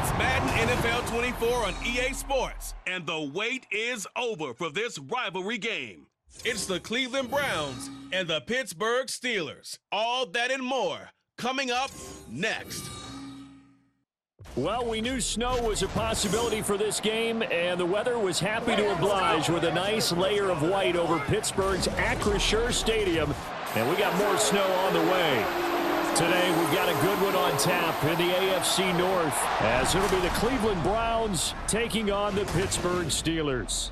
It's Madden NFL 24 on EA Sports, and the wait is over for this rivalry game. It's the Cleveland Browns and the Pittsburgh Steelers. All that and more coming up next. Well, we knew snow was a possibility for this game, and the weather was happy to oblige with a nice layer of white over Pittsburgh's Acure Stadium, and we got more snow on the way. Today, we've got a good one on tap in the AFC North, as it'll be the Cleveland Browns taking on the Pittsburgh Steelers.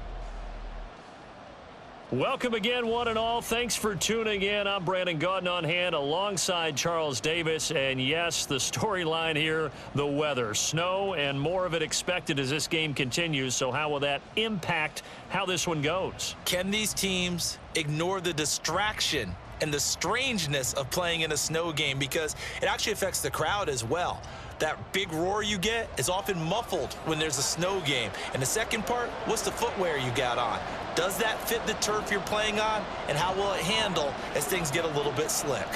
Welcome again, one and all. Thanks for tuning in. I'm Brandon Gaudin on hand alongside Charles Davis. And yes, the storyline here, the weather. Snow and more of it expected as this game continues. So how will that impact how this one goes? Can these teams ignore the distraction and the strangeness of playing in a snow game? Because it actually affects the crowd as well. That big roar you get is often muffled when there's a snow game. And the second part, what's the footwear you got on? Does that fit the turf you're playing on? And how will it handle as things get a little bit slick?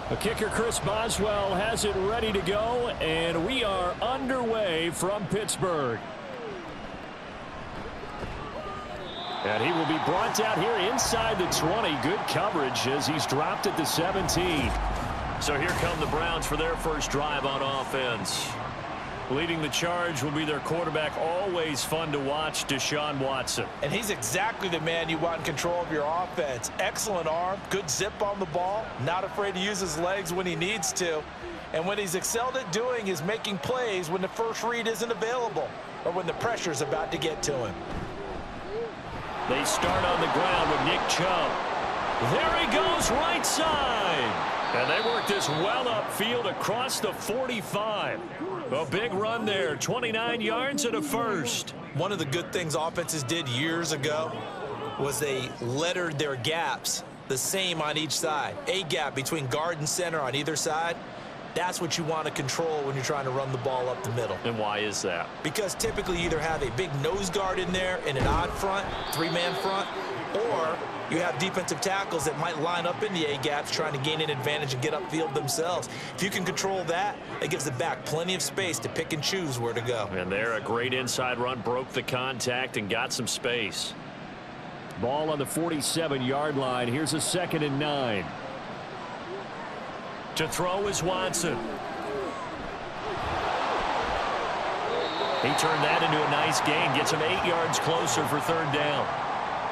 The kicker, Chris Boswell, has it ready to go, and we are underway from Pittsburgh. And he will be brought out here inside the 20. Good coverage as he's dropped at the 17. So here come the Browns for their first drive on offense. Leading the charge will be their quarterback, always fun to watch, Deshaun Watson. And he's exactly the man you want in control of your offense. Excellent arm, good zip on the ball, not afraid to use his legs when he needs to. And what he's excelled at doing is making plays when the first read isn't available or when the pressure's about to get to him. They start on the ground with Nick Chubb. There he goes, right side. And they work this well upfield across the 45. A big run there, 29 yards and a first. One of the good things offenses did years ago was they lettered their gaps the same on each side. A gap between guard and center on either side. That's what you want to control when you're trying to run the ball up the middle. And why is that? Because typically you either have a big nose guard in there in an odd front, three-man front, or you have defensive tackles that might line up in the A-gaps trying to gain an advantage and get upfield themselves. If you can control that, it gives the back plenty of space to pick and choose where to go. And there, a great inside run, broke the contact and got some space. Ball on the 47-yard line. Here's a 2nd and 9. To throw is Watson. He turned that into a nice gain, gets him 8 yards closer for 3rd down.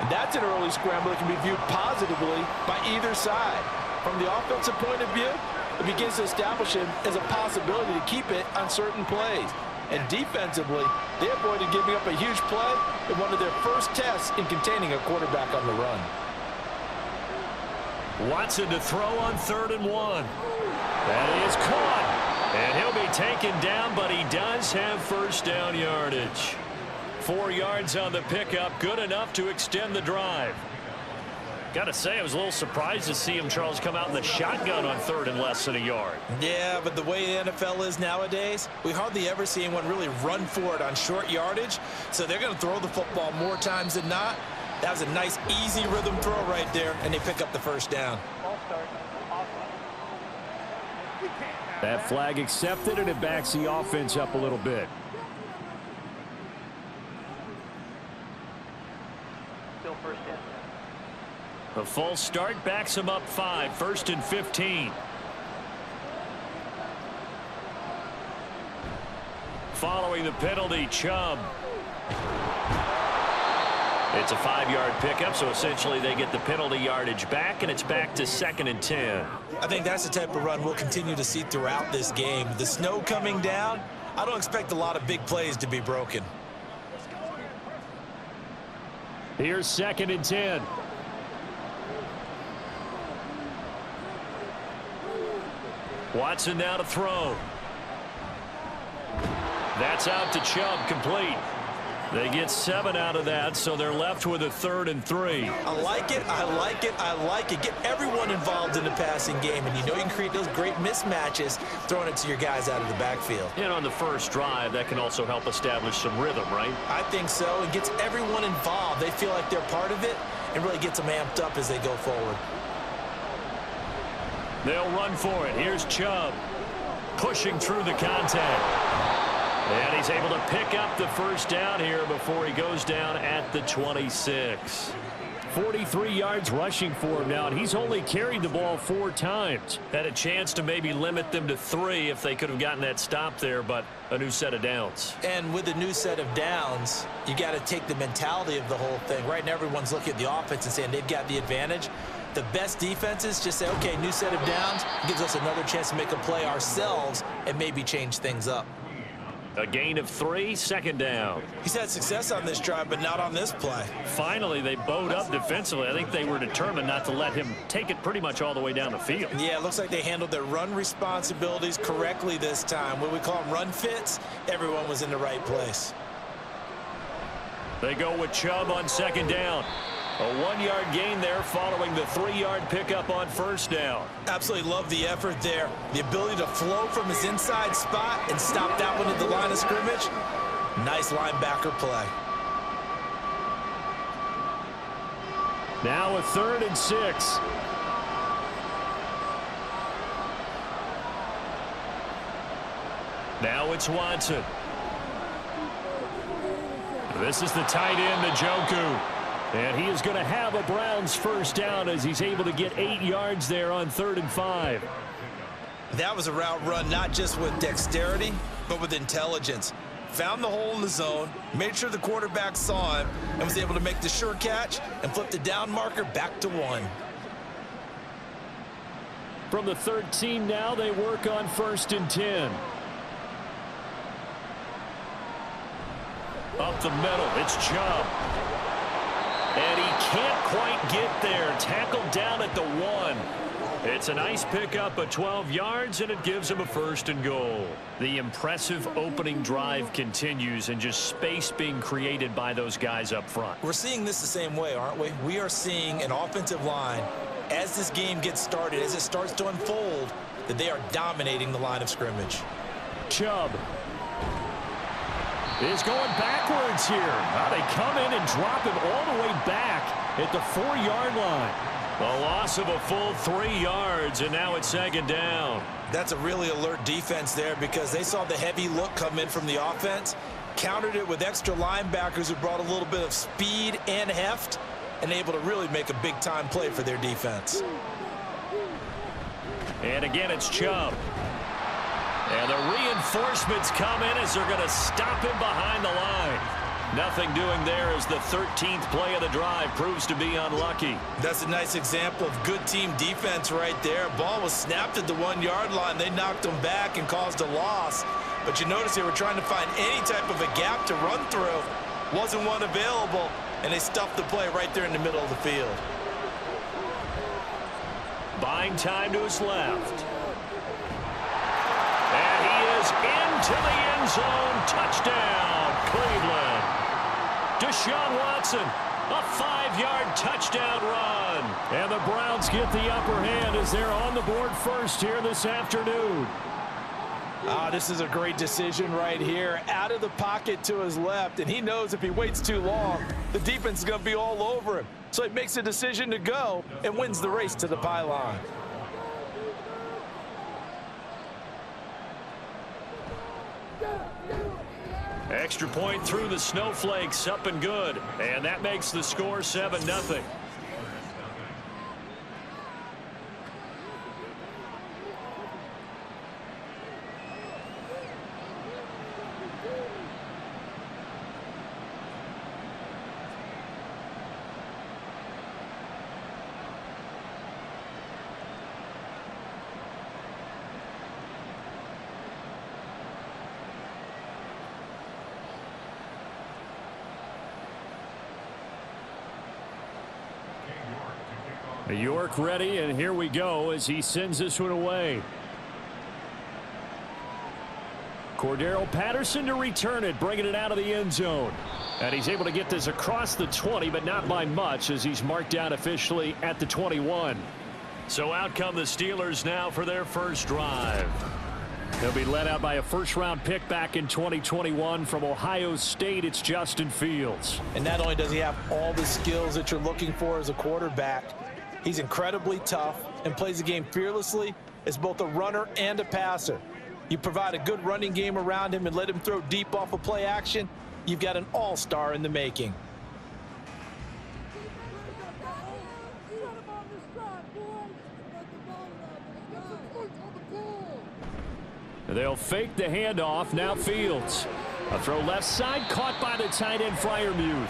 And that's an early scramble that can be viewed positively by either side. From the offensive point of view, it begins to establish him as a possibility to keep it on certain plays. And defensively, they avoided giving up a huge play in one of their first tests in containing a quarterback on the run. Watson to throw on 3rd and 1. That is caught. And he'll be taken down, but he does have first down yardage. 4 yards on the pickup, good enough to extend the drive. Got to say, I was a little surprised to see him, Charles, come out in the shotgun on 3rd and less than a yard. Yeah, but the way the NFL is nowadays, we hardly ever see anyone really run for it on short yardage. So they're going to throw the football more times than not. That was a nice, easy rhythm throw right there, and they pick up the first down. That flag accepted, and it backs the offense up a little bit. Still first down. The full start backs him up 5, 1st and 15. Following the penalty, Chubb. It's a 5-yard pickup, so essentially they get the penalty yardage back, and it's back to 2nd and 10. I think that's the type of run we'll continue to see throughout this game. The snow coming down, I don't expect a lot of big plays to be broken. Here's 2nd and 10. Watson now to throw. That's out to Chubb, complete. They get 7 out of that, so they're left with a 3rd and 3. I like it, I like it, I like it. Get everyone involved in the passing game, and you know you can create those great mismatches throwing it to your guys out of the backfield. And on the first drive, that can also help establish some rhythm, right? I think so. It gets everyone involved. They feel like they're part of it and really gets them amped up as they go forward. They'll run for it. Here's Chubb pushing through the contact. And he's able to pick up the first down here before he goes down at the 26. 43 yards rushing for him now, and he's only carried the ball 4 times. Had a chance to maybe limit them to 3 if they could have gotten that stop there, but a new set of downs. And with a new set of downs, you got to take the mentality of the whole thing. Right now, everyone's looking at the offense and saying they've got the advantage. The best defenses just say, okay, new set of downs gives us another chance to make a play ourselves and maybe change things up. A gain of 3, 2nd down. He's had success on this drive, but not on this play. Finally, they bowed up defensively. I think they were determined not to let him take it pretty much all the way down the field. Yeah, it looks like they handled their run responsibilities correctly this time. What we call them run fits, everyone was in the right place. They go with Chubb on 2nd down. A 1-yard gain there following the 3-yard pickup on 1st down. Absolutely love the effort there. The ability to flow from his inside spot and stop that one at the line of scrimmage. Nice linebacker play. Now a 3rd and 6. Now it's Watson. This is the tight end, Njoku. And he is going to have a Browns first down as he's able to get 8 yards there on 3rd and 5. That was a route run not just with dexterity, but with intelligence. Found the hole in the zone, made sure the quarterback saw him, and was able to make the sure catch and flip the down marker back to 1. From the 13 now, they work on 1st and 10. Up the middle, it's Chubb. And he can't quite get there. Tackled down at the 1. It's a nice pickup of 12 yards, and it gives him a 1st and goal. The impressive opening drive continues, and just space being created by those guys up front. We're seeing this the same way, aren't we? We are seeing an offensive line, as this game gets started, as it starts to unfold, that they are dominating the line of scrimmage. Chubb is going backwards here. Now they come in and drop him all the way back at the 4-yard line. A loss of a full 3 yards, and now it's 2nd down. That's a really alert defense there because they saw the heavy look come in from the offense, countered it with extra linebackers who brought a little bit of speed and heft, and able to really make a big-time play for their defense. And again, it's Chubb. And the reinforcements come in as they're going to stop him behind the line. Nothing doing there as the 13th play of the drive proves to be unlucky. That's a nice example of good team defense right there. Ball was snapped at the 1-yard line. They knocked him back and caused a loss. But you notice they were trying to find any type of a gap to run through. Wasn't one available, and they stuffed the play right there in the middle of the field. Buying time to his left. And he is into the end zone. Touchdown, Cleveland. Deshaun Watson, a 5-yard touchdown run. And the Browns get the upper hand as they're on the board first here this afternoon. This is a great decision right here. Out of the pocket to his left, and he knows if he waits too long, the defense is going to be all over him. So he makes a decision to go and wins the race to the pylon. Extra point through the snowflakes, up and good. And that makes the score 7-0. York ready, and here we go as he sends this one away. Cordero Patterson to return it, bringing it out of the end zone. And he's able to get this across the 20, but not by much, as he's marked down officially at the 21. So out come the Steelers now for their first drive. They'll be led out by a first-round pick back in 2021 from Ohio State. It's Justin Fields. And not only does he have all the skills that you're looking for as a quarterback, he's incredibly tough and plays the game fearlessly as both a runner and a passer. You provide a good running game around him and let him throw deep off of play action, you've got an all-star in the making. They'll fake the handoff. Now Fields. A throw left side, caught by the tight end Freiermuth.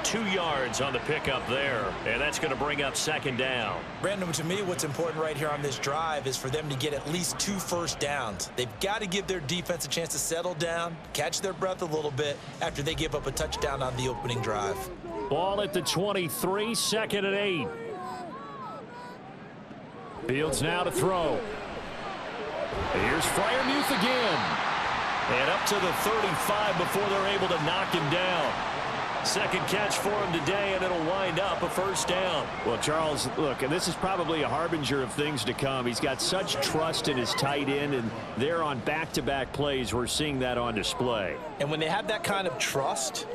2 yards on the pickup there, and that's going to bring up second down. Brandon, to me, what's important right here on this drive is for them to get at least 2 first downs. They've got to give their defense a chance to settle down, catch their breath a little bit after they give up a touchdown on the opening drive. Ball at the 23, 2nd and 8. Fields now to throw. Here's Freiermuth again. And up to the 35 before they're able to knock him down. Second catch for him today, and it'll wind up a first down. Well, Charles, look, and this is probably a harbinger of things to come. He's got such trust in his tight end, and they're on back-to-back plays. We're seeing that on display. And when they have that kind of trust,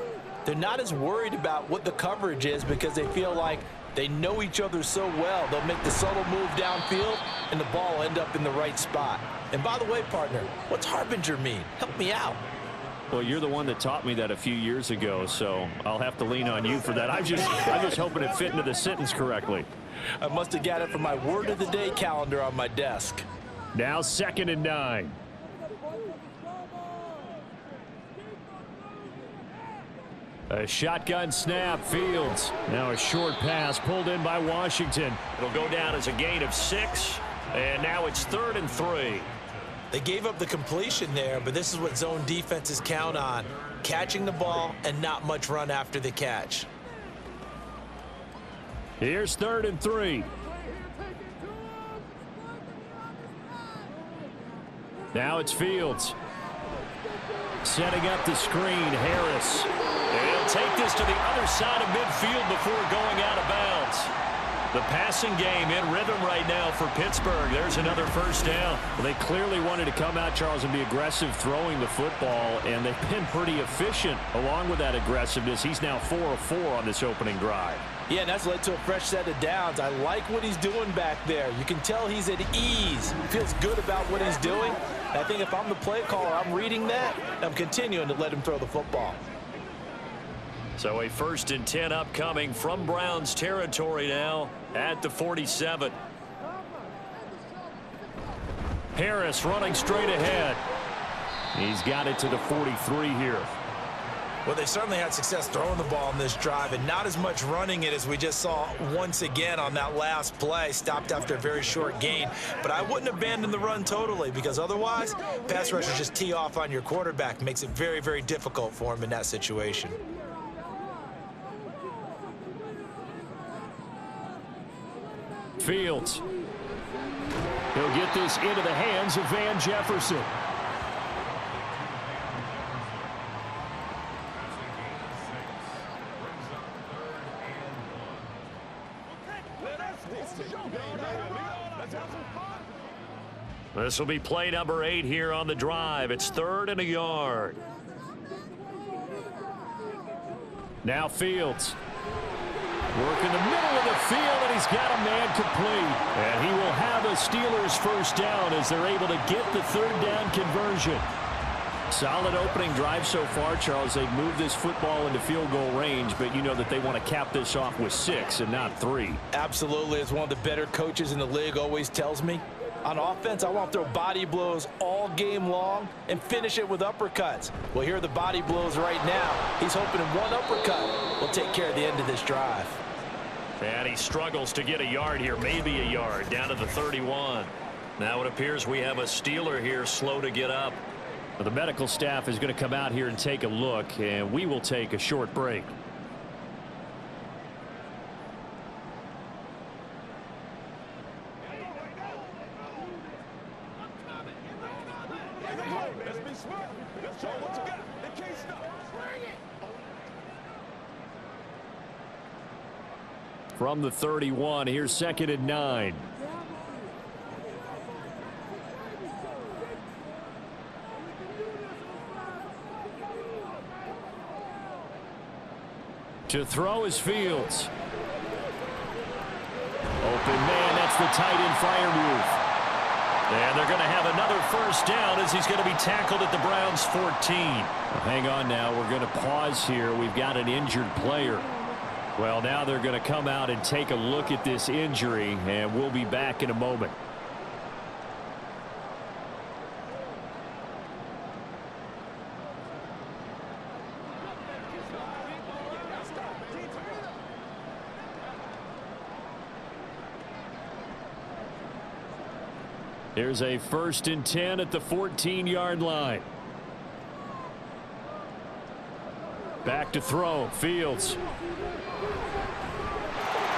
they're not as worried about what the coverage is because they feel like they know each other so well. They'll make the subtle move downfield, and the ball will end up in the right spot. And by the way, partner, what's harbinger mean? Help me out. Well, you're the one that taught me that a few years ago, so I'll have to lean on you for that. I'm just hoping it fit into the sentence correctly. I must have got it from my word of the day calendar on my desk. Now 2nd and 9. A shotgun snap, Fields. Now a short pass pulled in by Washington. It'll go down as a gain of 6, and now it's 3rd and 3. They gave up the completion there, but this is what zone defenses count on. Catching the ball and not much run after the catch. Here's 3rd and 3. Now it's Fields. Setting up the screen, Harris. And he'll take this to the other side of midfield before going out of bounds. The passing game in rhythm right now for Pittsburgh. There's another first down. Well, they clearly wanted to come out, Charles, and be aggressive throwing the football, and they've been pretty efficient along with that aggressive. He's now 4 of 4 on this opening drive. Yeah, and that's led to a fresh set of downs. I like what he's doing back there. You can tell he's at ease. Feels good about what he's doing. And I think if I'm the play caller, I'm reading that, and I'm continuing to let him throw the football. So a 1st and 10 upcoming from Browns territory now at the 47. Harris running straight ahead. He's got it to the 43 here. Well, they certainly had success throwing the ball in this drive and not as much running it as we just saw once again on that last play. Stopped after a very short gain. But I wouldn't abandon the run totally because otherwise, pass rushers just tee off on your quarterback. Makes it very, very difficult for him in that situation. Fields. He'll get this into the hands of Van Jefferson. This will be play number 8 here on the drive. It's 3rd and a yard. Now Fields. Work in the middle of the field, and he's got a man complete. And he will have a Steelers first down as they're able to get the 3rd down conversion. Solid opening drive so far, Charles. They've moved this football into field goal range, but you know that they want to cap this off with 6 and not 3. Absolutely. As one of the better coaches in the league always tells me, on offense, I want to throw body blows all game long and finish it with uppercuts. Well, here are the body blows right now. He's hoping in one uppercut will take care of the end of this drive. And he struggles to get a yard here, maybe a yard, down to the 31. Now it appears we have a Steeler here slow to get up. The medical staff is going to come out here and take a look, and we will take a short break. Let's be smart. Let's show what you got. They can't stop. Bring it. From the 31, here's 2nd and 9. To throw is Fields. Open man, that's the tight end fire move. And they're going to have another first down as he's going to be tackled at the Browns' 14. Well, hang on now, we're going to pause here. We've got an injured player. Well, now they're going to come out and take a look at this injury, and we'll be back in a moment. Here's a 1st and 10 at the 14-yard line. Back to throw. Fields.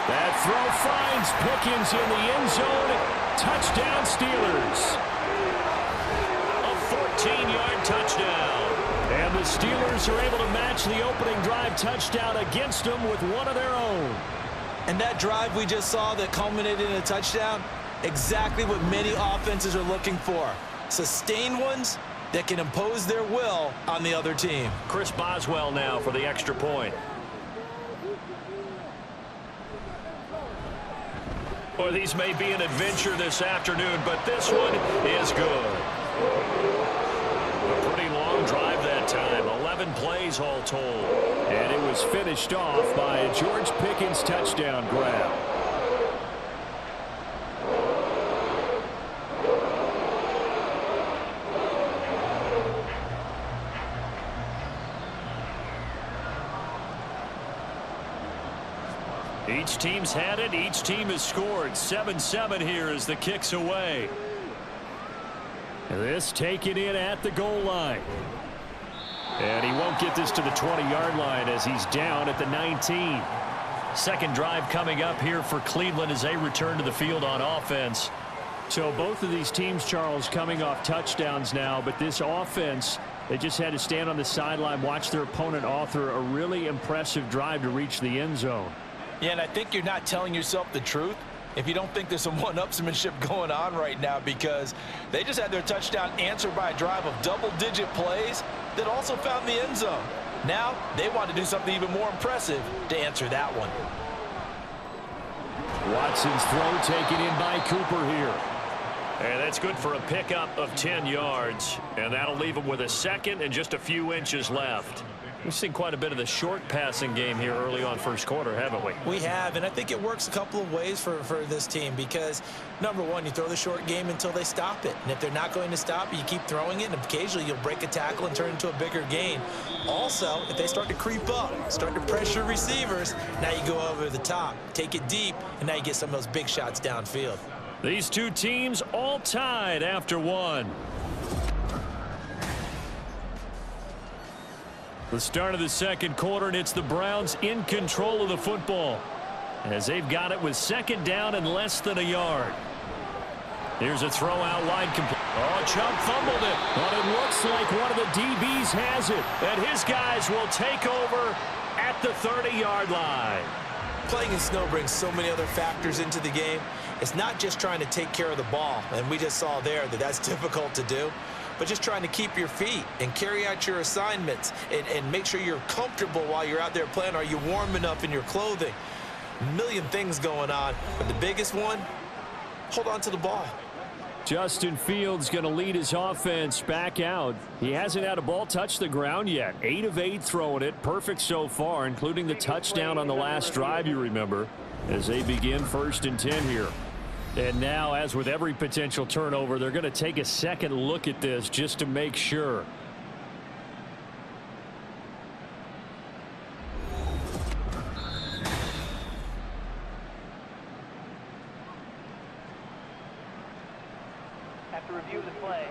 That throw finds Pickens in the end zone. Touchdown Steelers. A 14-yard touchdown. And the Steelers are able to match the opening drive touchdown against them with one of their own. And that drive we just saw that culminated in a touchdown, exactly what many offenses are looking for. Sustained ones that can impose their will on the other team. Chris Boswell now for the extra point. Well, these may be an adventure this afternoon, but this one is good. A pretty long drive that time. 11 plays all told. And it was finished off by a George Pickens touchdown grab. Each team's had it. Each team has scored. 7-7 here as the kick's away. This taken in at the goal line. And he won't get this to the 20-yard line as he's down at the 19. Second drive coming up here for Cleveland as they return to the field on offense. So both of these teams, Charles, coming off touchdowns now, but this offense, they just had to stand on the sideline, watch their opponent author a really impressive drive to reach the end zone. Yeah, and I think you're not telling yourself the truth if you don't think there's some one-upsmanship going on right now, because they just had their touchdown answered by a drive of double-digit plays that also found the end zone. Now they want to do something even more impressive to answer that one. Watson's throw taken in by Cooper here. And that's good for a pickup of 10 yards. And that'll leave him with a second and just a few inches left. We've seen quite a bit of the short passing game here early on first quarter, haven't we? We have, and I think it works a couple of ways for this team because, number one, you throw the short game until they stop it. And if they're not going to stop it, you keep throwing it, and occasionally you'll break a tackle and turn it into a bigger gain. Also, if they start to creep up, start to pressure receivers, now you go over the top, take it deep, and now you get some of those big shots downfield. These two teams all tied after one. The start of the second quarter, and it's the Browns in control of the football as they've got it with second down and less than a yard. Here's a throw out wide. Oh, Chubb fumbled it, but it looks like one of the DBs has it, and his guys will take over at the 30-yard line. Playing in snow brings so many other factors into the game. It's not just trying to take care of the ball, and we just saw there that that's difficult to do, but just trying to keep your feet and carry out your assignments and make sure you're comfortable while you're out there playing. Are you warm enough in your clothing? A million things going on, but the biggest one, hold on to the ball. Justin Fields going to lead his offense back out. He hasn't had a ball touch the ground yet. 8 of 8 throwing it. Perfect so far, including the touchdown on the last drive, you remember, as they begin 1st and 10 here. And now, as with every potential turnover, they're going to take a second look at this just to make sure. After review of the play,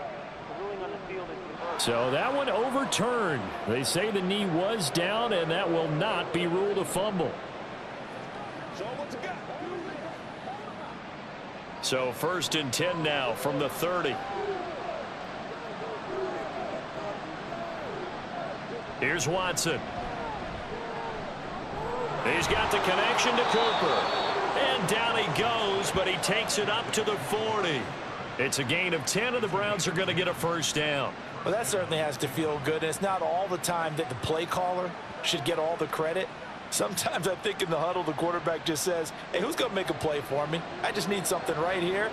the ruling on the field is reversed. So that one overturned. They say the knee was down, and that will not be ruled a fumble. So 1st and 10 now from the 30. Here's Watson. He's got the connection to Cooper. And down he goes, but he takes it up to the 40. It's a gain of 10, and the Browns are going to get a first down. Well, that certainly has to feel good. And it's not all the time that the play caller should get all the credit. Sometimes I think in the huddle, the quarterback just says, hey, who's going to make a play for me? I just need something right here.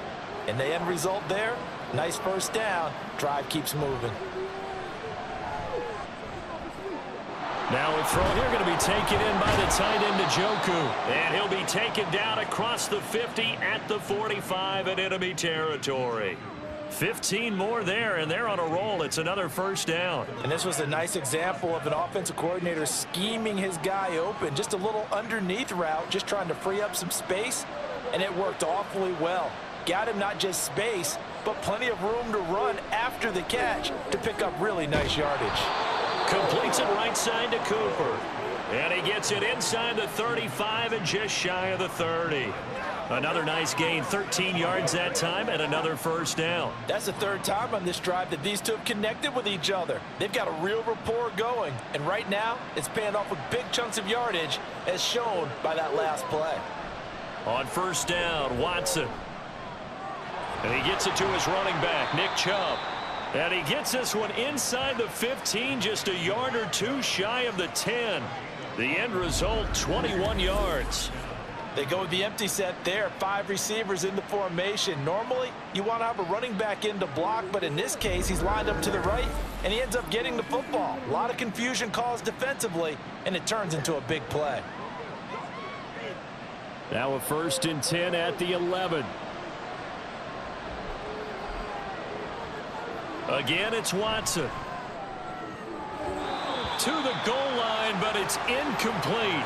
And the end result there, nice first down. Drive keeps moving. Now a throw here going to be taken in by the tight end Njoku. And he'll be taken down across the 50 at the 45 in enemy territory. 15 more there, and they're on a roll. It's another first down. And this was a nice example of an offensive coordinator scheming his guy open. Just a little underneath route, just trying to free up some space, and it worked awfully well. Got him not just space, but plenty of room to run after the catch to pick up really nice yardage. Completes it right side to Cooper. And he gets it inside the 35 and just shy of the 30. Another nice gain, 13 yards that time, and another first down. That's the third time on this drive that these two have connected with each other. They've got a real rapport going, and right now it's paying off with big chunks of yardage, as shown by that last play. On first down, Watson. And he gets it to his running back, Nick Chubb. And he gets this one inside the 15, just a yard or two shy of the 10. The end result, 21 yards. They go with the empty set there, 5 receivers in the formation. Normally, you want to have a running back in to block, but in this case, he's lined up to the right, and he ends up getting the football. A lot of confusion caused defensively, and it turns into a big play. Now a 1st and 10 at the 11. Again, it's Watson. To the goal line, but it's incomplete.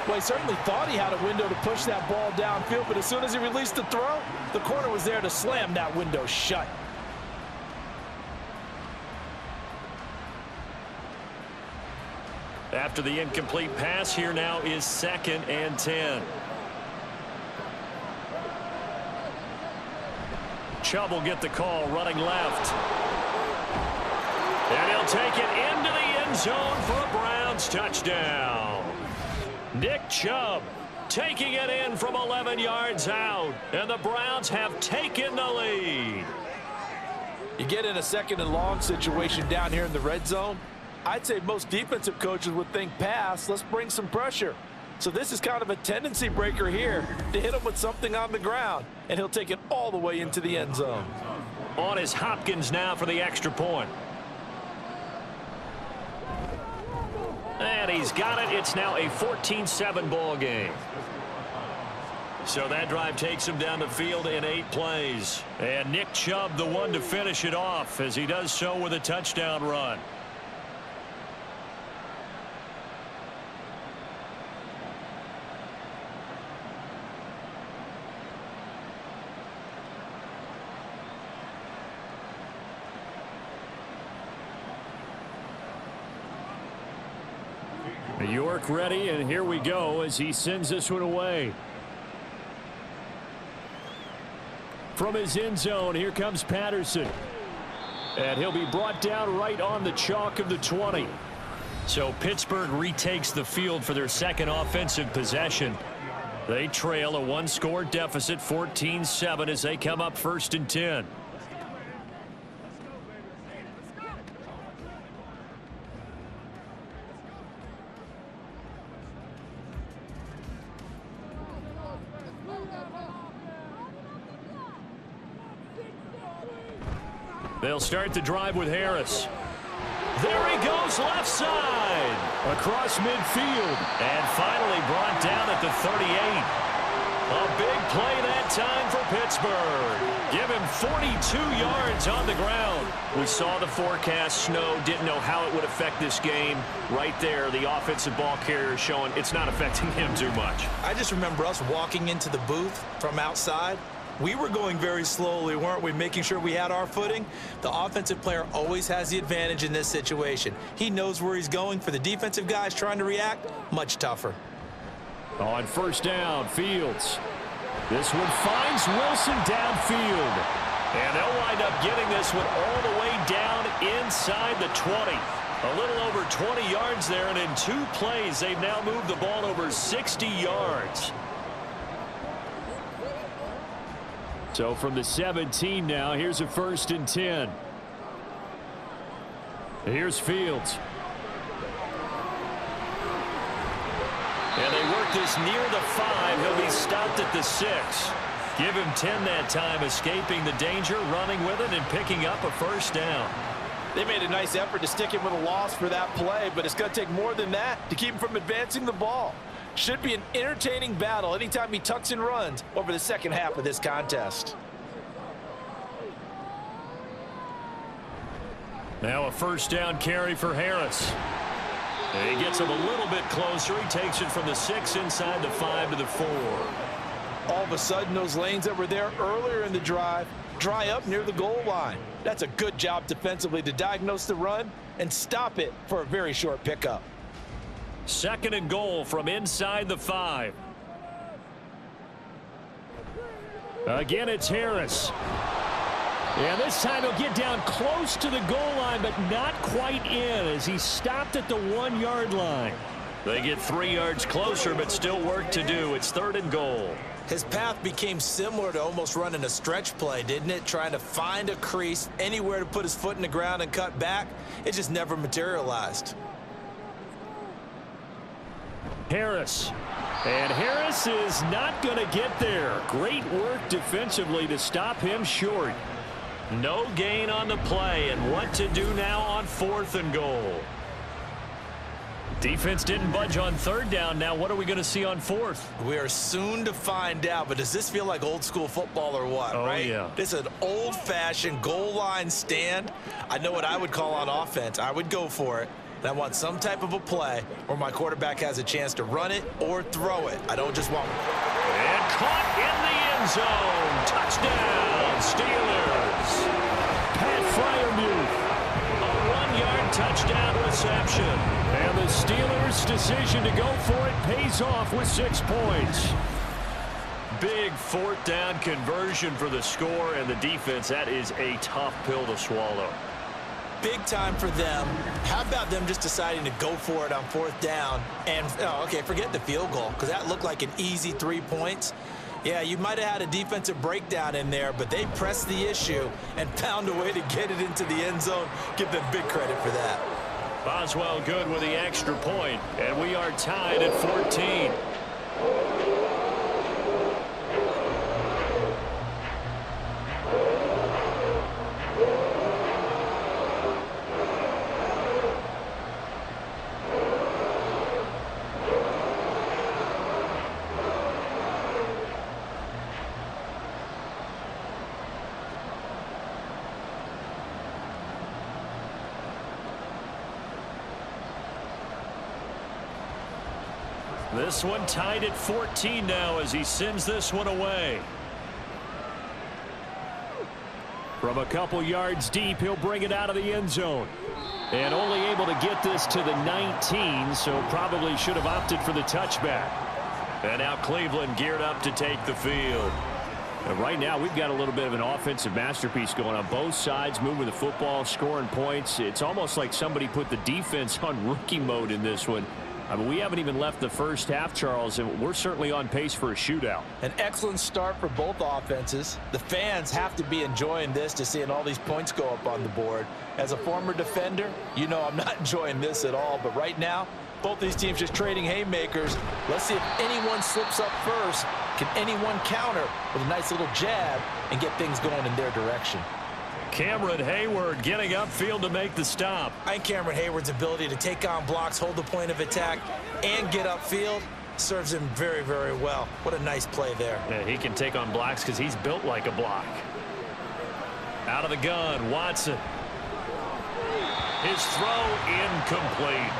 Well, he certainly thought he had a window to push that ball downfield, but as soon as he released the throw, the corner was there to slam that window shut. After the incomplete pass, here now is 2nd and 10. Chubb will get the call, running left. And he'll take it into the end zone for a Browns touchdown. Nick Chubb taking it in from 11 yards out, and the Browns have taken the lead. You get in a 2nd and long situation down here in the red zone, I'd say most defensive coaches would think pass, let's bring some pressure. So this is kind of a tendency breaker here to hit him with something on the ground, and he'll take it all the way into the end zone. On is Hopkins now for the extra point. And he's got it. It's now a 14-7 ball game. So that drive takes him down the field in 8 plays. And Nick Chubb, the one to finish it off, as he does so with a touchdown run. York ready, and here we go as he sends this one away. From his end zone, here comes Patterson. And he'll be brought down right on the chalk of the 20. So Pittsburgh retakes the field for their 2nd offensive possession. They trail a 1-score deficit, 14-7, as they come up 1st and 10. They'll start the drive with Harris. There he goes, left side. Across midfield. And finally brought down at the 38. A big play that time for Pittsburgh. Give him 42 yards on the ground. We saw the forecast snow, didn't know how it would affect this game. Right there, the offensive ball carrier showing it's not affecting him too much. I just remember us walking into the booth from outside. We were going very slowly, weren't we, making sure we had our footing? The offensive player always has the advantage in this situation. He knows where he's going. For the defensive guys trying to react, much tougher. On 1st down, Fields. This one finds Wilson downfield. And they'll wind up getting this one all the way down inside the 20. A little over 20 yards there, and in 2 plays, they've now moved the ball over 60 yards. So from the 17 now, here's a 1st and 10. Here's Fields. And they work this near the 5. He'll be stopped at the 6. Give him 10 that time, escaping the danger, running with it, and picking up a 1st down. They made a nice effort to stick him with a loss for that play, but it's going to take more than that to keep him from advancing the ball. Should be an entertaining battle anytime he tucks and runs over the second half of this contest. Now a 1st down carry for Harris. And he gets him a little bit closer. He takes it from the 6 inside the 5 to the 4. All of a sudden, those lanes that were there earlier in the drive dry up near the goal line. That's a good job defensively to diagnose the run and stop it for a very short pickup. 2nd and goal from inside the 5. Again, it's Harris. And this time he'll get down close to the goal line, but not quite in as he stopped at the 1-yard line. They get 3 yards closer, but still work to do. It's 3rd and goal. His path became similar to almost running a stretch play, didn't it? Trying to find a crease, anywhere to put his foot in the ground and cut back. It just never materialized. Harris. And Harris is not going to get there. Great work defensively to stop him short. No gain on the play, and what to do now on 4th and goal. Defense didn't budge on 3rd down. Now what are we going to see on 4th? We are soon to find out, but does this feel like old school football or what? Oh, right? Yeah. This is an old-fashioned goal line stand. I know what I would call on offense. I would go for it. And I want some type of a play where my quarterback has a chance to run it or throw it. I don't just want... And caught in the end zone. Touchdown, Steelers. Pat Freiermuth. A 1-yard touchdown reception. And the Steelers' decision to go for it pays off with 6 points. Big 4th down conversion for the score, and the defense, that is a tough pill to swallow. Big time for them. How about them just deciding to go for it on 4th down? And, okay, forget the field goal, because that looked like an easy 3 points. Yeah, you might have had a defensive breakdown in there, but they pressed the issue and found a way to get it into the end zone. Give them big credit for that. Boswell good with the extra point, and we are tied at 14. This one tied at 14 now as he sends this one away. From a couple yards deep, he'll bring it out of the end zone. And only able to get this to the 19, so probably should have opted for the touchback. And now Cleveland geared up to take the field. And right now, we've got a little bit of an offensive masterpiece going on. Both sides moving the football, scoring points. It's almost like somebody put the defense on rookie mode in this one. I mean, we haven't even left the first half, Charles, and we're certainly on pace for a shootout. An excellent start for both offenses. The fans have to be enjoying this to seeing all these points go up on the board. As a former defender, you know I'm not enjoying this at all, but right now, both these teams just trading haymakers. Let's see if anyone slips up first. Can anyone counter with a nice little jab and get things going in their direction? Cameron Hayward getting upfield to make the stop. I think Cameron Hayward's ability to take on blocks, hold the point of attack, and get upfield serves him very, very well. What a nice play there. Yeah, he can take on blocks because he's built like a block. Out of the gun, Watson. His throw incomplete.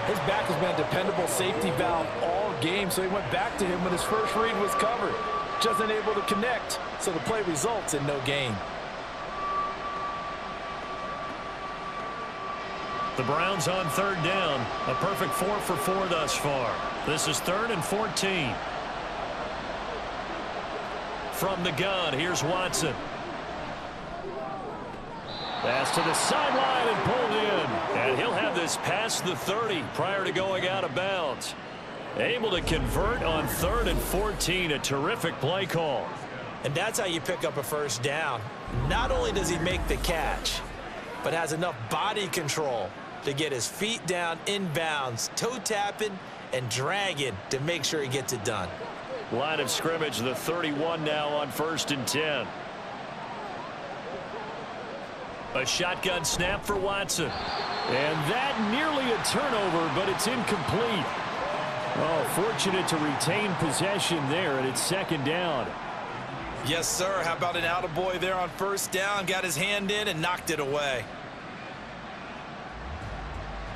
His back has been a dependable safety valve all game, so he went back to him when his first read was covered. Just unable to connect, so the play results in no gain. The Browns on 3rd down. A perfect 4 for 4 thus far. This is 3rd and 14. From the gun, here's Watson. Pass to the sideline and pulled in. And he'll have this past the 30 prior to going out of bounds. Able to convert on 3rd and 14. A terrific play call. And that's how you pick up a first down. Not only does he make the catch, but has enough body control to get his feet down inbounds, toe tapping and dragging to make sure he gets it done. Line of scrimmage, the 31 now on 1st and 10. A shotgun snap for Watson. And that nearly a turnover, but it's incomplete. Oh, fortunate to retain possession there, and it's 2nd down. Yes, sir. How about an attaboy there on 1st down? Got his hand in and knocked it away.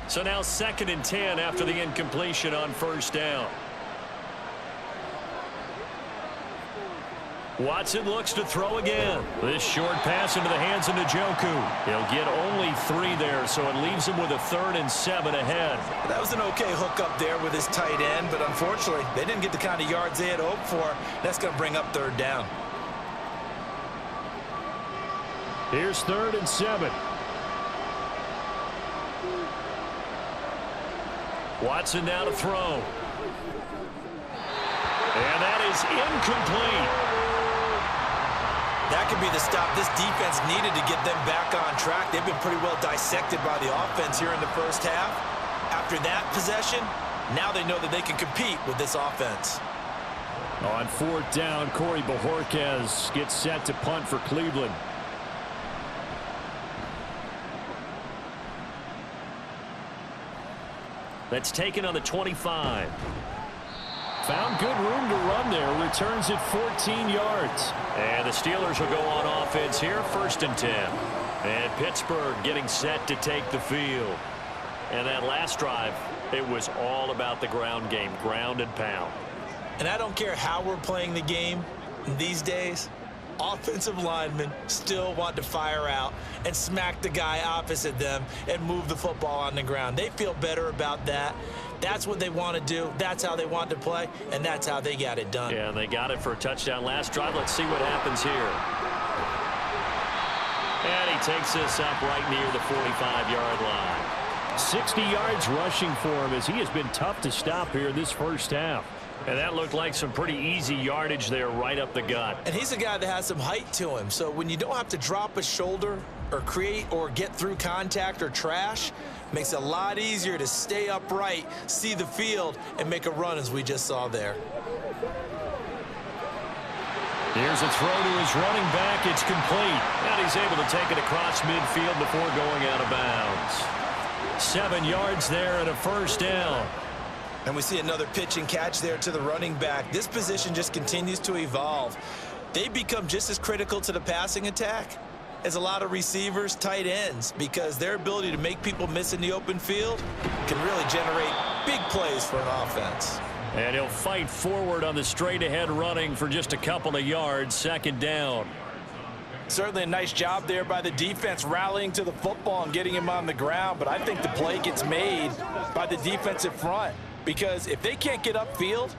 So now 2nd and 10 after the incompletion on 1st down. Watson looks to throw again. This short pass into the hands of Njoku. He'll get only 3 there, so it leaves him with a 3rd and 7 ahead. That was an okay hook up there with his tight end, but unfortunately, they didn't get the kind of yards they had hoped for. That's going to bring up 3rd down. Here's 3rd and 7. Watson now to throw. And that is incomplete. That could be the stop this defense needed to get them back on track. They've been pretty well dissected by the offense here in the first half. After that possession, now they know that they can compete with this offense. On 4th down, Corey Bojorquez gets set to punt for Cleveland. That's taken on the 25. Found good room to run there. Returns it 14 yards. And the Steelers will go on offense here. 1st and 10. And Pittsburgh getting set to take the field. And that last drive, it was all about the ground game. Ground and pound. And I don't care how we're playing the game these days. Offensive linemen still want to fire out and smack the guy opposite them and move the football on the ground. They feel better about that. That's what they want to do. That's how they want to play, and that's how they got it done. Yeah, and they got it for a touchdown last drive. Let's see what happens here. And he takes this up right near the 45-yard line. 60 yards rushing for him as he has been tough to stop here in this first half. And that looked like some pretty easy yardage there right up the gut. And he's a guy that has some height to him. So when you don't have to drop a shoulder or create or get through contact or trash, makes it a lot easier to stay upright, see the field, and make a run as we just saw there. Here's a throw to his running back. It's complete. And he's able to take it across midfield before going out of bounds. 7 yards there and a 1st down. And we see another pitch and catch there to the running back. This position just continues to evolve. They become just as critical to the passing attack as a lot of receivers, tight ends, because their ability to make people miss in the open field can really generate big plays for an offense. And he'll fight forward on the straight-ahead running for just a couple of yards. 2nd down. Certainly a nice job there by the defense rallying to the football and getting him on the ground, but I think the play gets made by the defensive front. Because if they can't get upfield,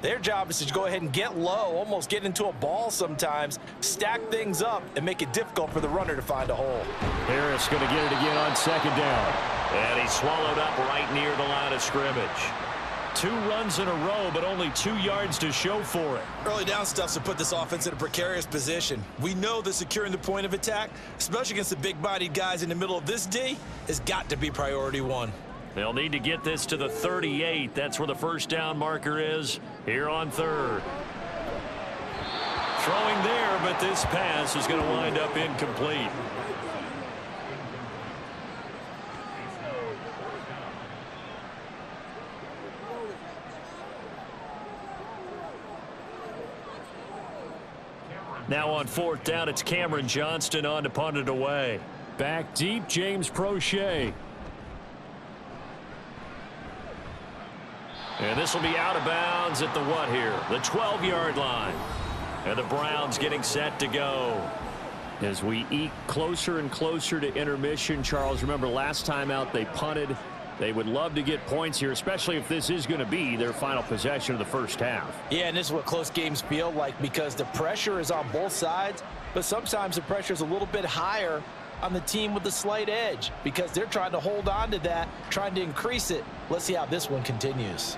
their job is to go ahead and get low, almost get into a ball sometimes, stack things up, and make it difficult for the runner to find a hole. Harris going to get it again on 2nd down. And he's swallowed up right near the line of scrimmage. 2 runs in a row, but only 2 yards to show for it. Early down stuffs to put this offense in a precarious position. We know that securing the point of attack, especially against the big-bodied guys in the middle of this D, has got to be priority 1. They'll need to get this to the 38. That's where the 1st down marker is here on 3rd. Throwing there, but this pass is going to wind up incomplete. Now on 4th down, it's Cameron Johnston on to punt it away. Back deep, James Prochet. And this will be out of bounds at the what here? The 12-yard line. And the Browns getting set to go. As we eke closer and closer to intermission, Charles, remember last time out they punted. They would love to get points here, especially if this is going to be their final possession of the first half. Yeah, and this is what close games feel like because the pressure is on both sides, but sometimes the pressure is a little bit higher on the team with the slight edge because they're trying to hold on to that, trying to increase it. Let's see how this one continues.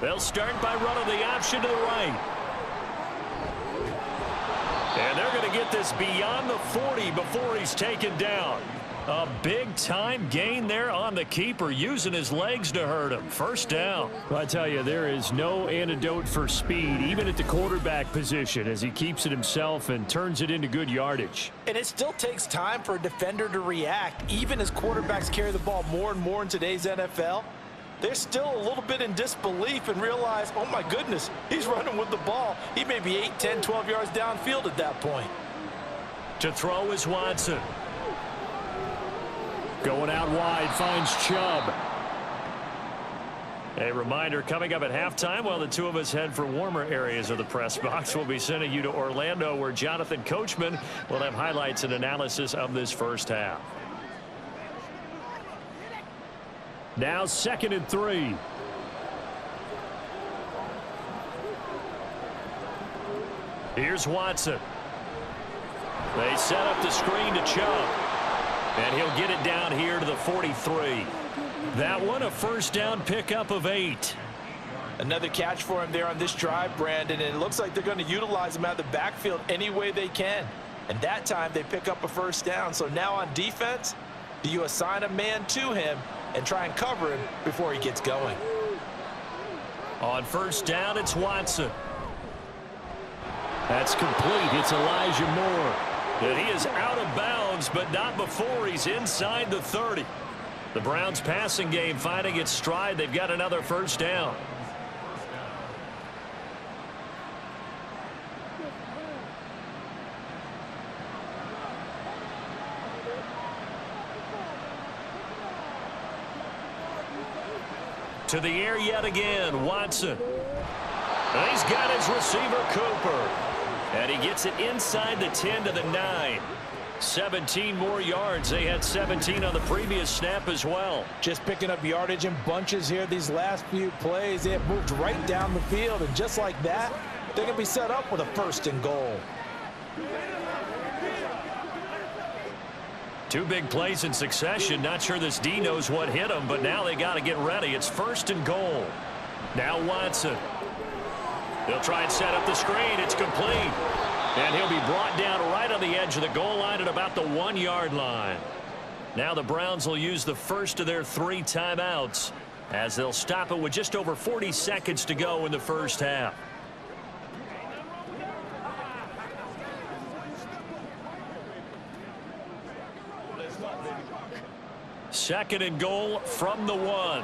They'll start by running the option to the right. And they're going to get this beyond the 40 before he's taken down. A big-time gain there on the keeper, using his legs to hurt him. First down. Well, I tell you, there is no antidote for speed, even at the quarterback position, as he keeps it himself and turns it into good yardage. And it still takes time for a defender to react, even as quarterbacks carry the ball more and more in today's NFL. They're still a little bit in disbelief and realize, oh my goodness, he's running with the ball. He may be 8, 10, 12 yards downfield at that point. To throw is Watson. Going out wide, finds Chubb. A reminder, coming up at halftime, while the two of us head for warmer areas of the press box, we'll be sending you to Orlando, where Jonathan Coachman will have highlights and analysis of this first half. Now 2nd and 3. Here's Watson. They set up the screen to Chubb. And he'll get it down here to the 43. That one a first down pickup of 8. Another catch for him there on this drive, Brandon, and it looks like they're going to utilize him out of the backfield any way they can. And that time they pick up a first down. So now on defense, do you assign a man to him and try and cover him before he gets going? On first down, it's Watson. That's complete. It's Elijah Moore. And he is out of bounds, but not before he's inside the 30. The Browns passing game finding its stride. They've got another first down. To the air yet again, Watson. And he's got his receiver, Cooper. And he gets it inside the 10 to the 9. 17 more yards. They had 17 on the previous snap as well. Just picking up yardage in bunches here these last few plays. They have moved right down the field, and just like that, they're going to be set up with a 1st and goal. 2 big plays in succession. Not sure this D knows what hit him, but now they got to get ready. It's 1st and goal. Now Watson. They'll try and set up the screen. It's complete. And he'll be brought down right on the edge of the goal line at about the 1-yard line. Now the Browns will use the first of their 3 timeouts as they'll stop it with just over 40 seconds to go in the first half. Second and goal from the 1.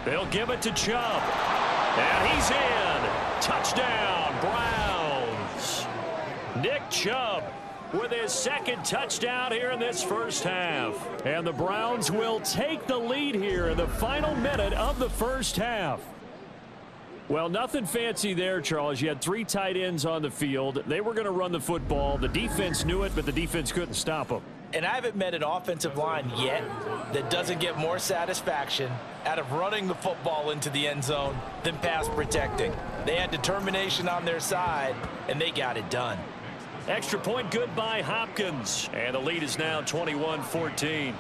They'll give it to Chubb. And he's in. Touchdown, Browns. Nick Chubb with his 2nd touchdown here in this first half. And the Browns will take the lead here in the final minute of the first half. Well, nothing fancy there, Charles. You had 3 tight ends on the field. They were going to run the football. The defense knew it, but the defense couldn't stop them. And I haven't met an offensive line yet that doesn't get more satisfaction out of running the football into the end zone than pass protecting. They had determination on their side, and they got it done. Extra point good by Hopkins. And the lead is now 21-14.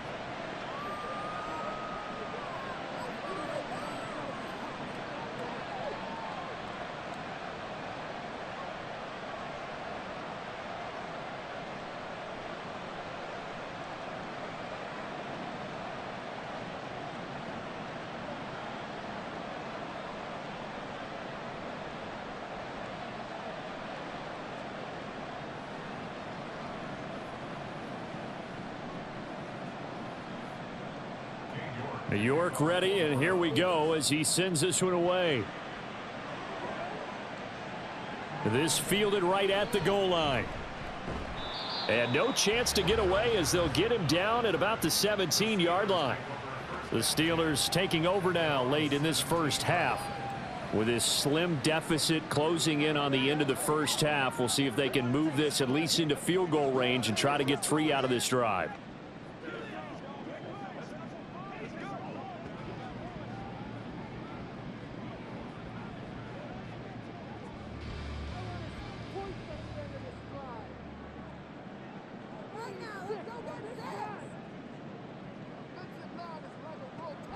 New York ready, and here we go as he sends this one away. This fielded right at the goal line. And no chance to get away as they'll get him down at about the 17-yard line. The Steelers taking over now late in this first half. With this slim deficit closing in on the end of the first half, we'll see if they can move this at least into field goal range and try to get 3 out of this drive.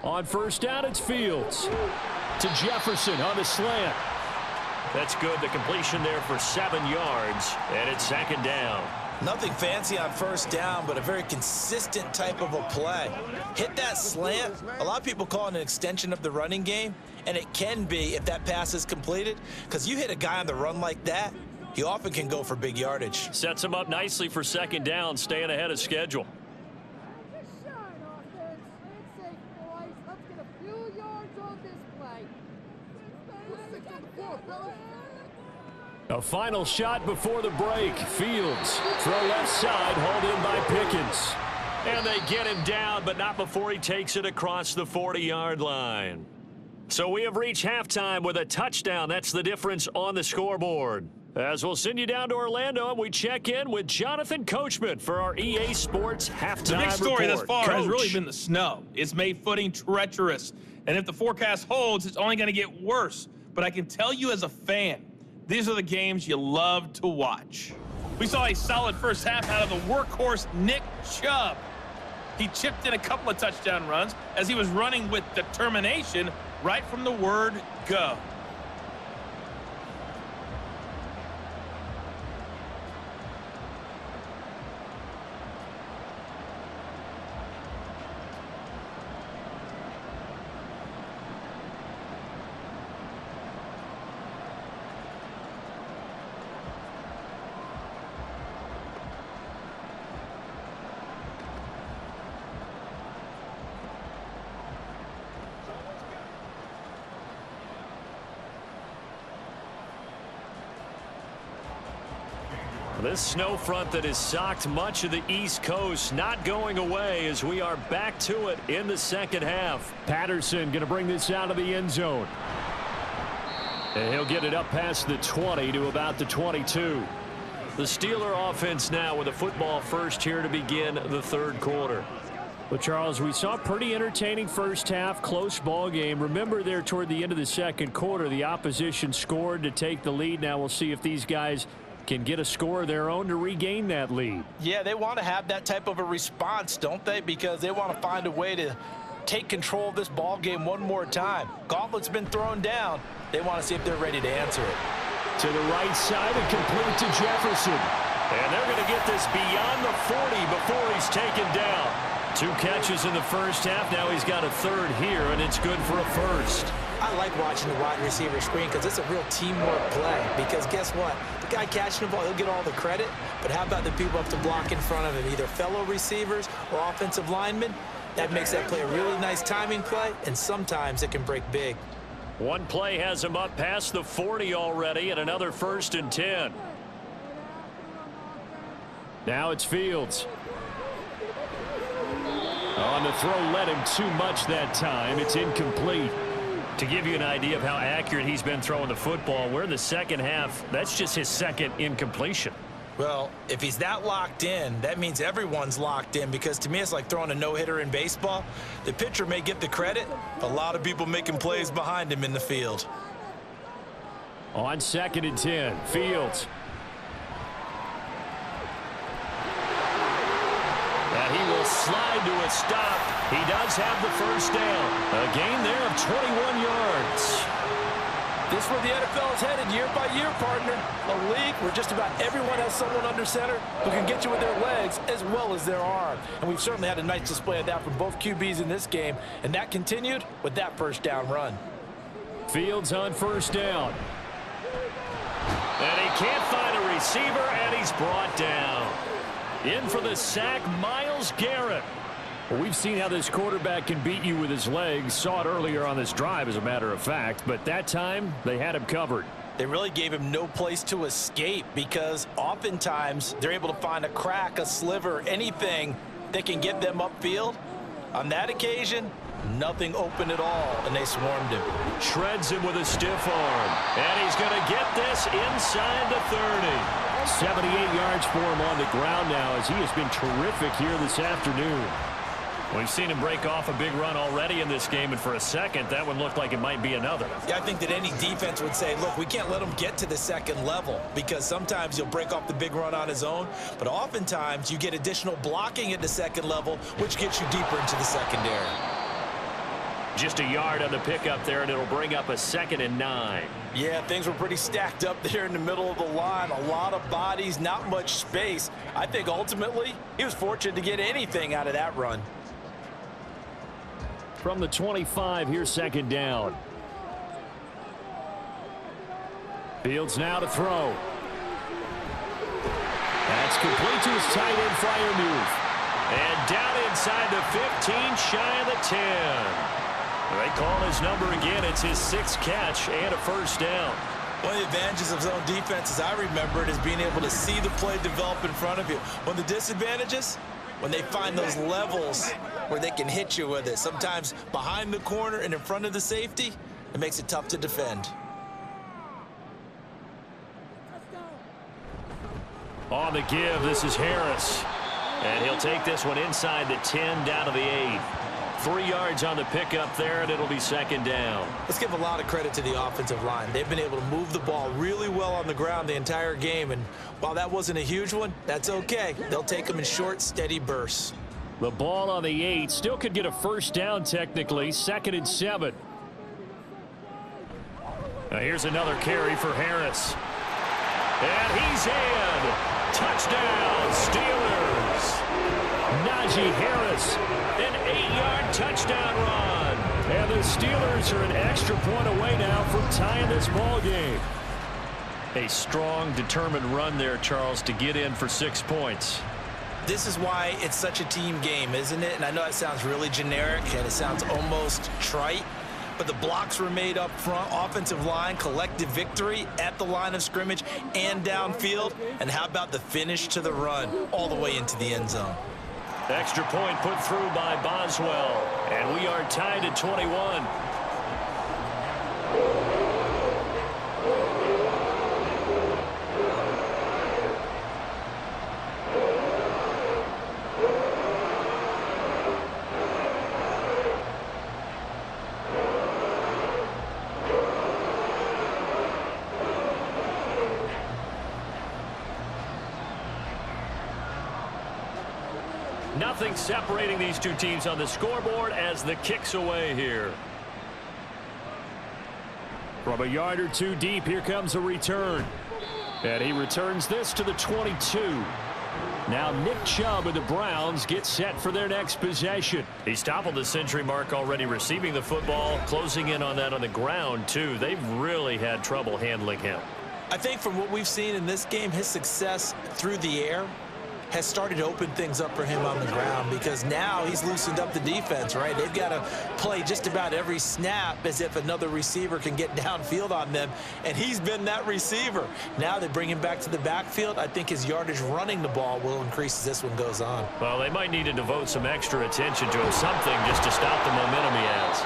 On first down, it's Fields. To Jefferson on the slant. That's good. The completion there for 7 yards, and it's second down. Nothing fancy on first down, but a very consistent type of a play. Hit that slant. A lot of people call it an extension of the running game, and it can be if that pass is completed, because you hit a guy on the run like that, he often can go for big yardage. Sets him up nicely for second down, staying ahead of schedule. A final shot before the break. Fields, throw left side, hauled in by Pickens. And they get him down, but not before he takes it across the 40-yard line. So we have reached halftime with a touchdown. That's the difference on the scoreboard. As we'll send you down to Orlando, and we check in with Jonathan Coachman for our EA Sports halftime report. The big story thus far has really Coach. been the snow. It's made footing treacherous. And if the forecast holds, it's only going to get worse. But I can tell you as a fan, these are the games you love to watch. We saw a solid first half out of the workhorse Nick Chubb. He chipped in a couple of touchdown runs as he was running with determination right from the word go. This snow front that has socked much of the East Coast not going away as we are back to it in the second half. Patterson going to bring this out of the end zone. And he'll get it up past the 20 to about the 22. The Steeler offense now with a football first here to begin the third quarter. Well, Charles, we saw a pretty entertaining first half, close ball game. Remember there toward the end of the second quarter, the opposition scored to take the lead. Now we'll see if these guys can get a score of their own to regain that lead. Yeah, they want to have that type of a response, don't they? Because they want to find a way to take control of this ball game one more time. Gauntlet's been thrown down. They want to see if they're ready to answer it. To the right side and complete to Jefferson. And they're going to get this beyond the 40 before he's taken down. 2 catches in the first half. Now he's got a third here, and it's good for a first. I like watching the wide receiver screen because it's a real teamwork play. Because guess what? The guy catching the ball, he'll get all the credit. But how about the people up to block in front of him, either fellow receivers or offensive linemen? That makes that play a really nice timing play, and sometimes it can break big. One play has him up past the 40 already, and another 1st and 10. Now it's Fields. On the throw, led him too much that time. It's incomplete. To give you an idea of how accurate he's been throwing the football, we're in the second half. That's just his second incompletion. Well, if he's that locked in, that means everyone's locked in, because to me it's like throwing a no-hitter in baseball. The pitcher may get the credit, a lot of people making plays behind him in the field. On 2nd and 10, Fields. And he will slide to a stop. He does have the first down. A gain there of 21 yards. This is where the NFL is headed year by year, partner. A league where just about everyone has someone under center who can get you with their legs as well as their arm. And we've certainly had a nice display of that from both QBs in this game. And that continued with that first down run. Fields on first down. And he can't find a receiver, and he's brought down. In for the sack, Myles Garrett. Well, we've seen how this quarterback can beat you with his legs. Saw it earlier on this drive, as a matter of fact. But that time, they had him covered. They really gave him no place to escape, because oftentimes they're able to find a crack, a sliver, anything that can get them upfield. On that occasion, nothing open at all, and they swarmed him. Shreds him with a stiff arm. And he's going to get this inside the 30. 78 yards for him on the ground now, as he has been terrific here this afternoon. We've seen him break off a big run already in this game, and for a second, that one looked like it might be another. Yeah, I think that any defense would say, look, we can't let him get to the second level, because sometimes he'll break off the big run on his own, but oftentimes you get additional blocking at the second level, which gets you deeper into the secondary. Just a yard on the pickup there, and it'll bring up a 2nd and 9. Yeah, things were pretty stacked up there in the middle of the line. A lot of bodies, not much space. I think ultimately he was fortunate to get anything out of that run. From the 25, here's 2nd down. Fields now to throw. That's complete to his tight end flyer move. And down inside the 15, shy of the 10. They call his number again. It's his 6th catch and a 1st down. One of the advantages of zone defense, as I remember it, is being able to see the play develop in front of you. One of the disadvantages, when they find those levels where they can hit you with it, sometimes behind the corner and in front of the safety, it makes it tough to defend. On the give, this is Harris. And he'll take this one inside the 10, down to the 8. 3 yards on the pickup there, and it'll be 2nd down. Let's give a lot of credit to the offensive line. They've been able to move the ball really well on the ground the entire game, and while that wasn't a huge one, that's okay. They'll take them in short, steady bursts. The ball on the 8 still could get a 1st down technically, 2nd and 7. Now here's another carry for Harris. And he's in. Touchdown, Steelers. Najee Harris, an 8-yard touchdown run. And the Steelers are an extra point away now from tying this ball game. A strong, determined run there, Charles, to get in for 6 points. This is why it's such a team game, isn't it? And I know it sounds really generic and it sounds almost trite, but the blocks were made up front, offensive line, collective victory at the line of scrimmage and downfield. And how about the finish to the run all the way into the end zone? Extra point put through by Boswell, and we are tied at 21. Nothing separating these two teams on the scoreboard as the kick's away here. From a yard or two deep, here comes a return. And he returns this to the 22. Now Nick Chubb of the Browns gets set for their next possession. He's toppled the century mark already receiving the football, closing in on that on the ground, too. They've really had trouble handling him. I think from what we've seen in this game, his success through the air has started to open things up for him on the ground, because now he's loosened up the defense, right? They've got to play just about every snap as if another receiver can get downfield on them, and he's been that receiver. Now they bring him back to the backfield. I think his yardage running the ball will increase as this one goes on. Well, they might need to devote some extra attention to him, something just to stop the momentum he has.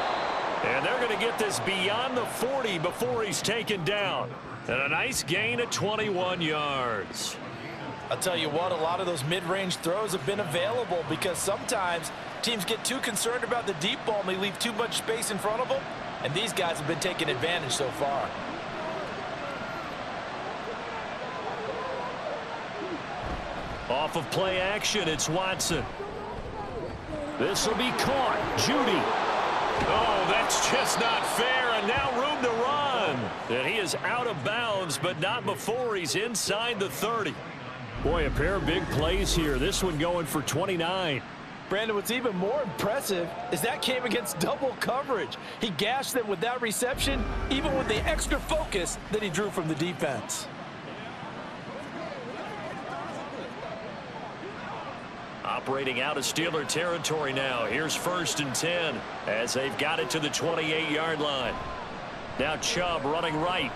And they're going to get this beyond the 40 before he's taken down. And a nice gain of 21 yards. I'll tell you what, a lot of those mid-range throws have been available because sometimes teams get too concerned about the deep ball and they leave too much space in front of them, and these guys have been taking advantage so far. Off of play action, it's Watson. This will be caught. Judy. Oh, that's just not fair, and now room to run. And he is out of bounds, but not before he's inside the 30. Boy, a pair of big plays here. This one going for 29. Brandon, what's even more impressive is that came against double coverage. He gashed them with that reception, even with the extra focus that he drew from the defense. Operating out of Steeler territory now. Here's 1st and 10 as they've got it to the 28-yard line. Now Chubb running right.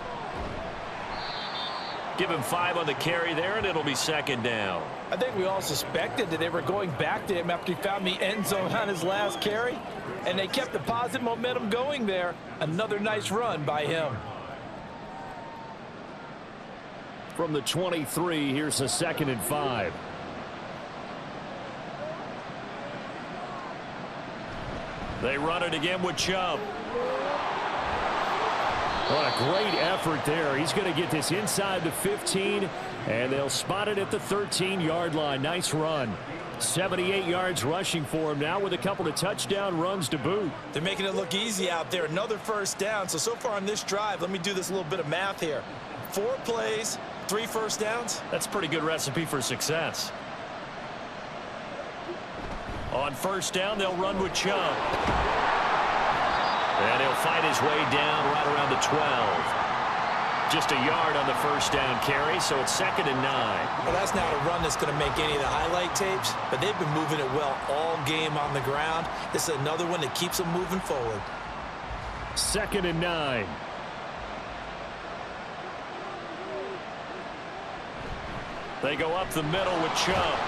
Give him 5 on the carry there, and it'll be 2nd down. I think we all suspected that they were going back to him after he found the end zone on his last carry, and they kept the positive momentum going there. Another nice run by him. From the 23, here's a 2nd and 5. They run it again with Chubb. What a great effort there. He's going to get this inside the 15, and they'll spot it at the 13-yard line. Nice run. 78 yards rushing for him now with a couple of touchdown runs to boot. They're making it look easy out there. Another first down. So far on this drive, let me do this little bit of math here. 4 plays, 3 first downs. That's a pretty good recipe for success. On first down, they'll run with Chubb. And he'll fight his way down right around the 12. Just a yard on the first down carry, so it's 2nd and 9. Well, that's not a run that's going to make any of the highlight tapes, but they've been moving it well all game on the ground. This is another one that keeps them moving forward. 2nd and 9. They go up the middle with Chubb.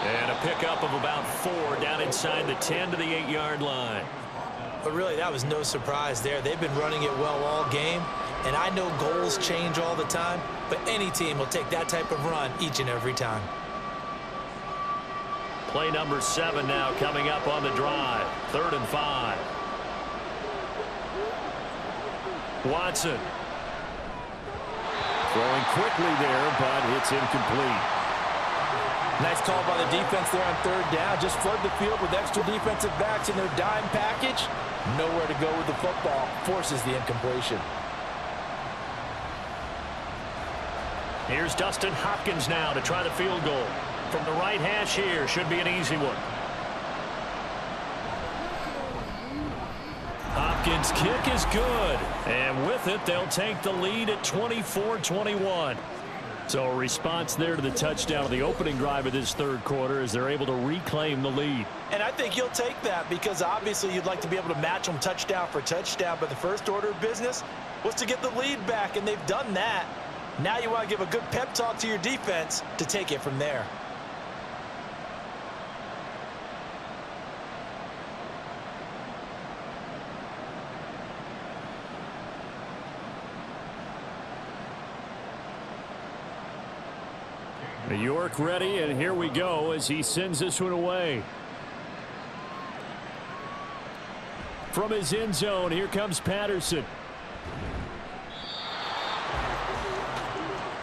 And a pickup of about 4 down inside the 10 to the 8-yard line. But really, that was no surprise there. They've been running it well all game. And I know goals change all the time, but any team will take that type of run each and every time. Play number 7 now coming up on the drive. 3rd and 5. Watson. Throwing quickly there, but it's incomplete. Nice call by the defense there on 3rd down. Just flood the field with extra defensive backs in their dime package. Nowhere to go with the football. Forces the incompletion. Here's Dustin Hopkins now to try the field goal. From the right hash here, should be an easy one. Hopkins' kick is good. And with it, they'll take the lead at 24-21. So a response there to the touchdown of the opening drive of this 3rd quarter as they're able to reclaim the lead. And I think you'll take that because obviously you'd like to be able to match them touchdown for touchdown, but the first order of business was to get the lead back, and they've done that. Now you want to give a good pep talk to your defense to take it from there. York ready, and here we go as he sends this one away. From his end zone, here comes Patterson.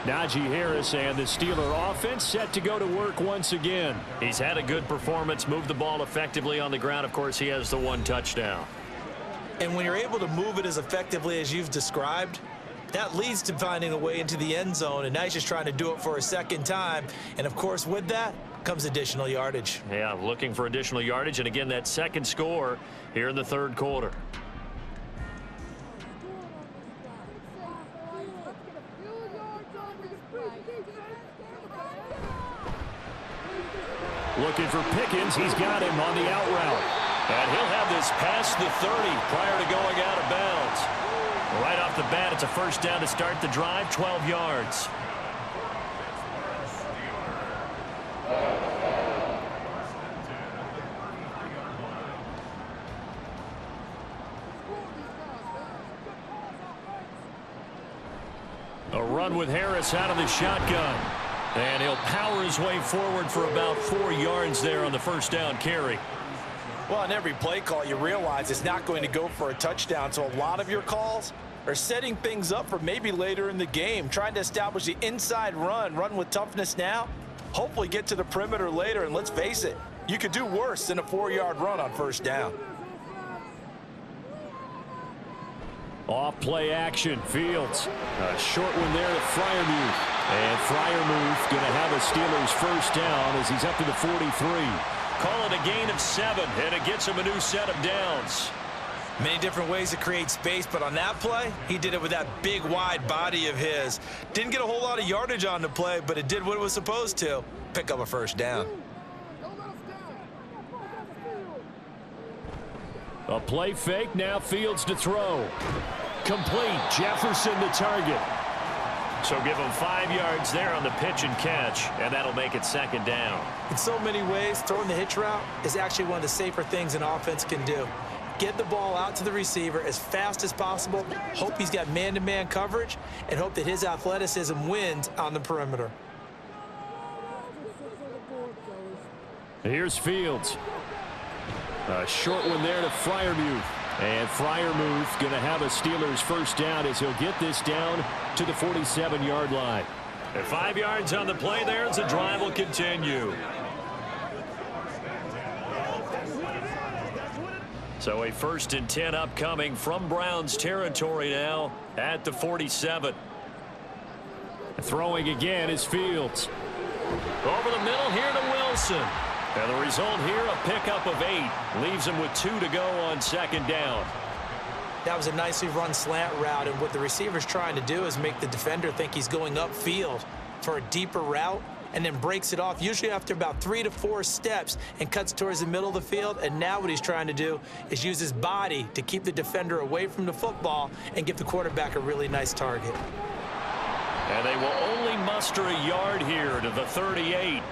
Najee Harris and the Steeler offense set to go to work once again. He's had a good performance, moved the ball effectively on the ground. Of course, he has the 1 touchdown. And when you're able to move it as effectively as you've described, that leads to finding a way into the end zone, and now he's just trying to do it for a 2nd time. And, of course, with that comes additional yardage. Yeah, looking for additional yardage, and again, that 2nd score here in the 3rd quarter. Looking for Pickens. He's got him on the out route. And he'll have this past the 30 prior to going out of bounds. Right off the bat, it's a first down to start the drive, 12 yards. A run with Harris out of the shotgun. And he'll power his way forward for about 4 yards there on the first down carry. Well, on every play call, you realize it's not going to go for a touchdown. So a lot of your calls are setting things up for maybe later in the game, trying to establish the inside run with toughness now, hopefully get to the perimeter later. And let's face it, you could do worse than a 4-yard run on first down. Off play action, Fields. A short one there to Freiermuth. And Freiermuth going to have a Steelers first down as he's up to the 43. Call it a gain of 7, and it gets him a new set of downs. Many different ways to create space, but on that play, he did it with that big, wide body of his. Didn't get a whole lot of yardage on the play, but it did what it was supposed to, pick up a first down. A play fake, now Fields to throw. Complete, Jefferson the target. So give him 5 yards there on the pitch and catch, and that'll make it 2nd down. In so many ways, throwing the hitch route is actually one of the safer things an offense can do. Get the ball out to the receiver as fast as possible, hope he's got man-to-man coverage, and hope that his athleticism wins on the perimeter. Here's Fields. A short one there to Freiermuth. And Freiermuth going to have a Steelers first down as he'll get this down to the 47-yard line. And 5 yards on the play there as the drive will continue. So a 1st and 10 upcoming from Browns territory now at the 47. Throwing again is Fields. Over the middle here to Wilson. And the result here, a pickup of 8. Leaves him with 2 to go on 2nd down. That was a nicely run slant route, and what the receiver's trying to do is make the defender think he's going upfield for a deeper route, and then breaks it off, usually after about 3 to 4 steps, and cuts towards the middle of the field. And now what he's trying to do is use his body to keep the defender away from the football and give the quarterback a really nice target. And they will only muster a yard here to the 38.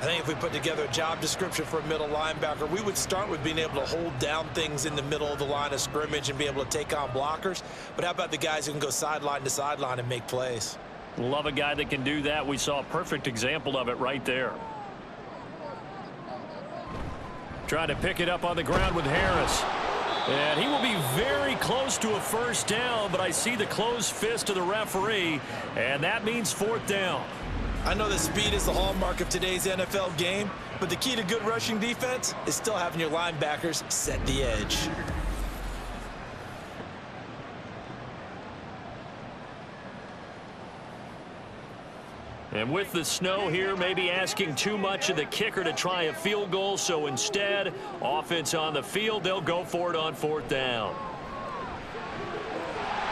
I think if we put together a job description for a middle linebacker, we would start with being able to hold down things in the middle of the line of scrimmage and be able to take on blockers. But how about the guys who can go sideline to sideline and make plays? Love a guy that can do that. We saw a perfect example of it right there. Trying to pick it up on the ground with Harris. And he will be very close to a 1st down, but I see the closed fist of the referee, and that means 4th down. I know that speed is the hallmark of today's NFL game, but the key to good rushing defense is still having your linebackers set the edge. And with the snow here, maybe asking too much of the kicker to try a field goal, so instead, offense on the field, they'll go for it on 4th down.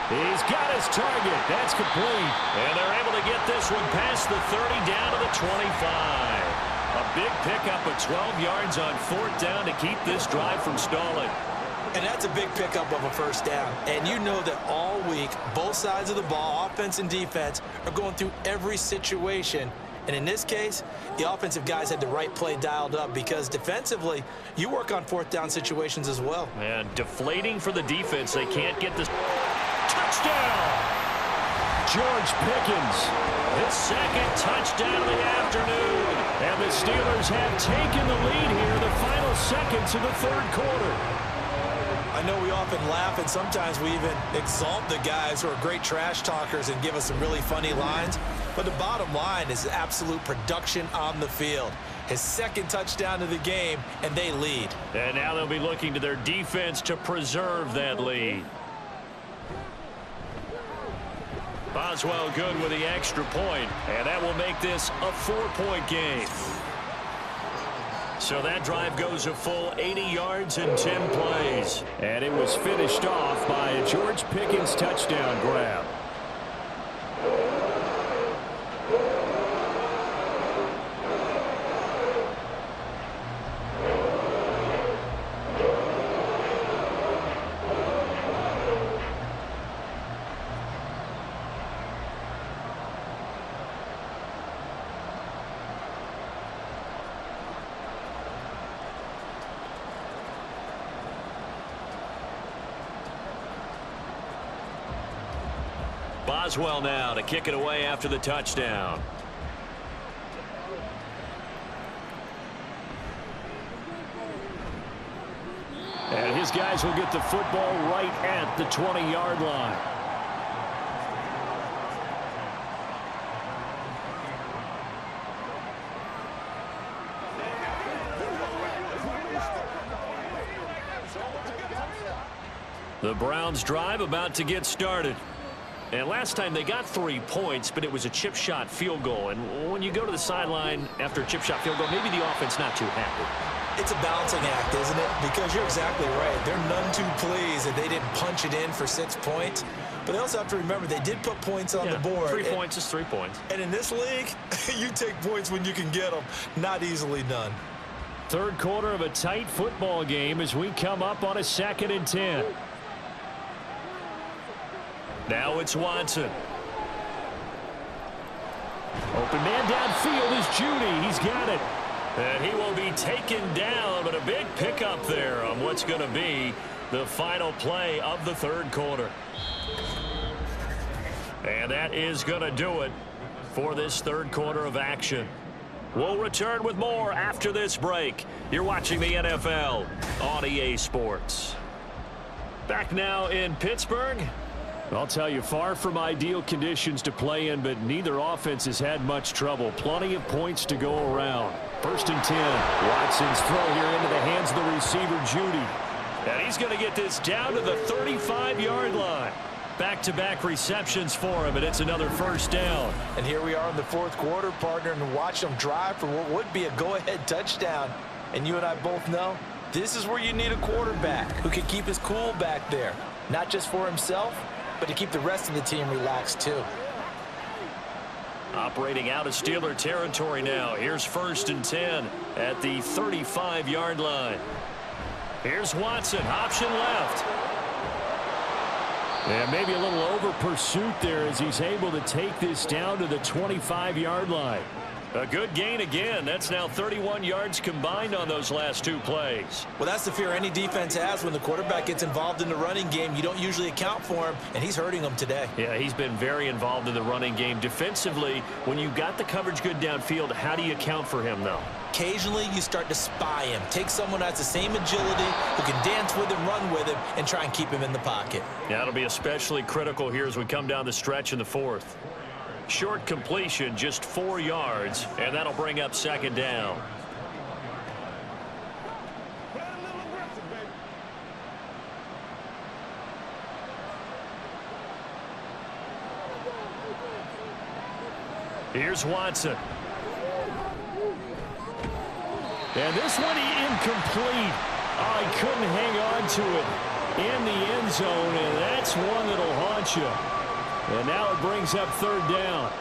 He's got his target. That's complete. And they're able to get this one past the 30 down to the 25. A big pickup of 12 yards on 4th down to keep this drive from stalling. And that's a big pickup of a 1st down. And you know that all week, both sides of the ball, offense and defense, are going through every situation. And in this case, the offensive guys had the right play dialed up, because defensively, you work on 4th down situations as well. And deflating for the defense. They can't get this. Touchdown! George Pickens, his 2nd touchdown of the afternoon. And the Steelers have taken the lead here, the final seconds of the 3rd quarter. I know we often laugh, and sometimes we even exalt the guys who are great trash talkers and give us some really funny lines. But the bottom line is absolute production on the field. His 2nd touchdown of the game, and they lead. And now they'll be looking to their defense to preserve that lead. Boswell good with the extra point, and that will make this a 4-point game. So that drive goes a full 80 yards and 10 plays. And it was finished off by a George Pickens touchdown grab. Boswell now to kick it away after the touchdown. And his guys will get the football right at the 20-yard line. The Browns drive about to get started. And last time they got 3 points, but it was a chip shot field goal. And when you go to the sideline after a chip shot field goal, maybe the offense not too happy. It's a balancing act, isn't it? Because you're exactly right. They're none too pleased that they didn't punch it in for 6 points. But they also have to remember they did put points on the board. 3 points is 3 points. And in this league, you take points when you can get them. Not easily done. 3rd quarter of a tight football game as we come up on a 2nd and 10. Now it's Watson. Open man downfield is Judy. He's got it. And he will be taken down, but a big pickup there on what's going to be the final play of the 3rd quarter. And that is going to do it for this 3rd quarter of action. We'll return with more after this break. You're watching the NFL on EA Sports. Back now in Pittsburgh. I'll tell you, far from ideal conditions to play in, but neither offense has had much trouble. Plenty of points to go around. 1st and 10. Watson's throw here into the hands of the receiver, Judy. And he's going to get this down to the 35-yard line. Back-to-back receptions for him, and it's another first down. And here we are in the fourth quarter, partner, and watch them drive for what would be a go-ahead touchdown. And you and I both know this is where you need a quarterback who can keep his cool back there, not just for himself, but to keep the rest of the team relaxed too. Operating out of Steeler territory now. Here's 1st and 10 at the 35-yard line. Here's Watson, option left. And maybe a little over pursuit there as he's able to take this down to the 25-yard line. A good gain again. That's now 31 yards combined on those last 2 plays. Well, that's the fear any defense has when the quarterback gets involved in the running game. You don't usually account for him, and he's hurting them today. Yeah, he's been very involved in the running game. Defensively, when you got the coverage good downfield, how do you account for him, though? Occasionally, you start to spy him. Take someone that has the same agility, who can dance with him, run with him, and try and keep him in the pocket. Yeah, it'll be especially critical here as we come down the stretch in the 4th. Short completion, just 4 yards, and that'll bring up 2nd down. Here's Watson. And this one incomplete. Oh, he couldn't hang on to it in the end zone, and that's one that'll haunt you. And now it brings up 3rd down.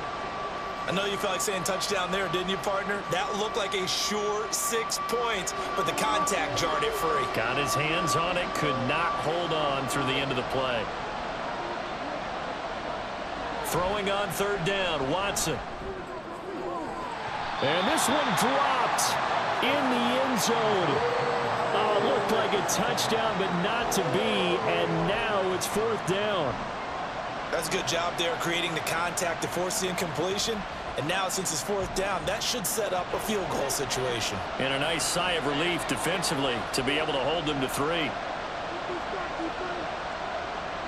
I know you felt like saying touchdown there, didn't you, partner? That looked like a sure 6 points, but the contact jarred it free. Got his hands on it, could not hold on through the end of the play. Throwing on 3rd down, Watson. And this one dropped in the end zone. Oh, it looked like a touchdown, but not to be, and now it's 4th down. That's a good job there creating the contact to force the incompletion. And now, since it's 4th down, that should set up a field goal situation. And a nice sigh of relief defensively to be able to hold them to 3.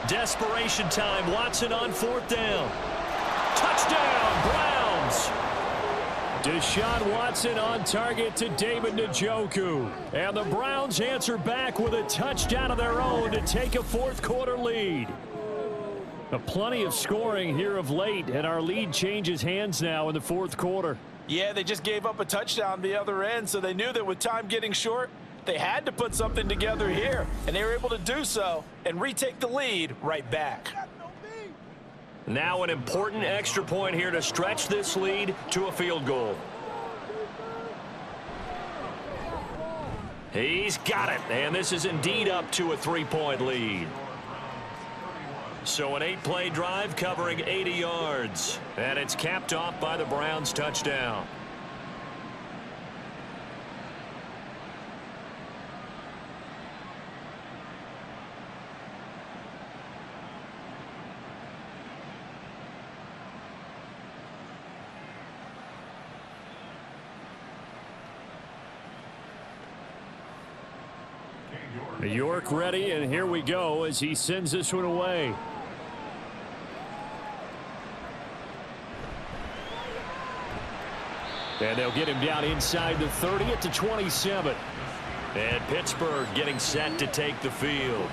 Desperation time. Watson on 4th down. Touchdown, Browns. Deshaun Watson on target to David Njoku. And the Browns answer back with a touchdown of their own to take a 4th quarter lead. Plenty of scoring here of late, and our lead changes hands now in the 4th quarter. Yeah, they just gave up a touchdown the other end, so they knew that with time getting short, they had to put something together here, and they were able to do so and retake the lead right back. Now an important extra point here to stretch this lead to a field goal. He's got it, and this is indeed up to a 3-point lead. So an 8-play drive covering 80 yards, and it's capped off by the Browns' touchdown. York ready, and here we go as he sends this one away. And they'll get him down inside the 30 at the 27. And Pittsburgh getting set to take the field.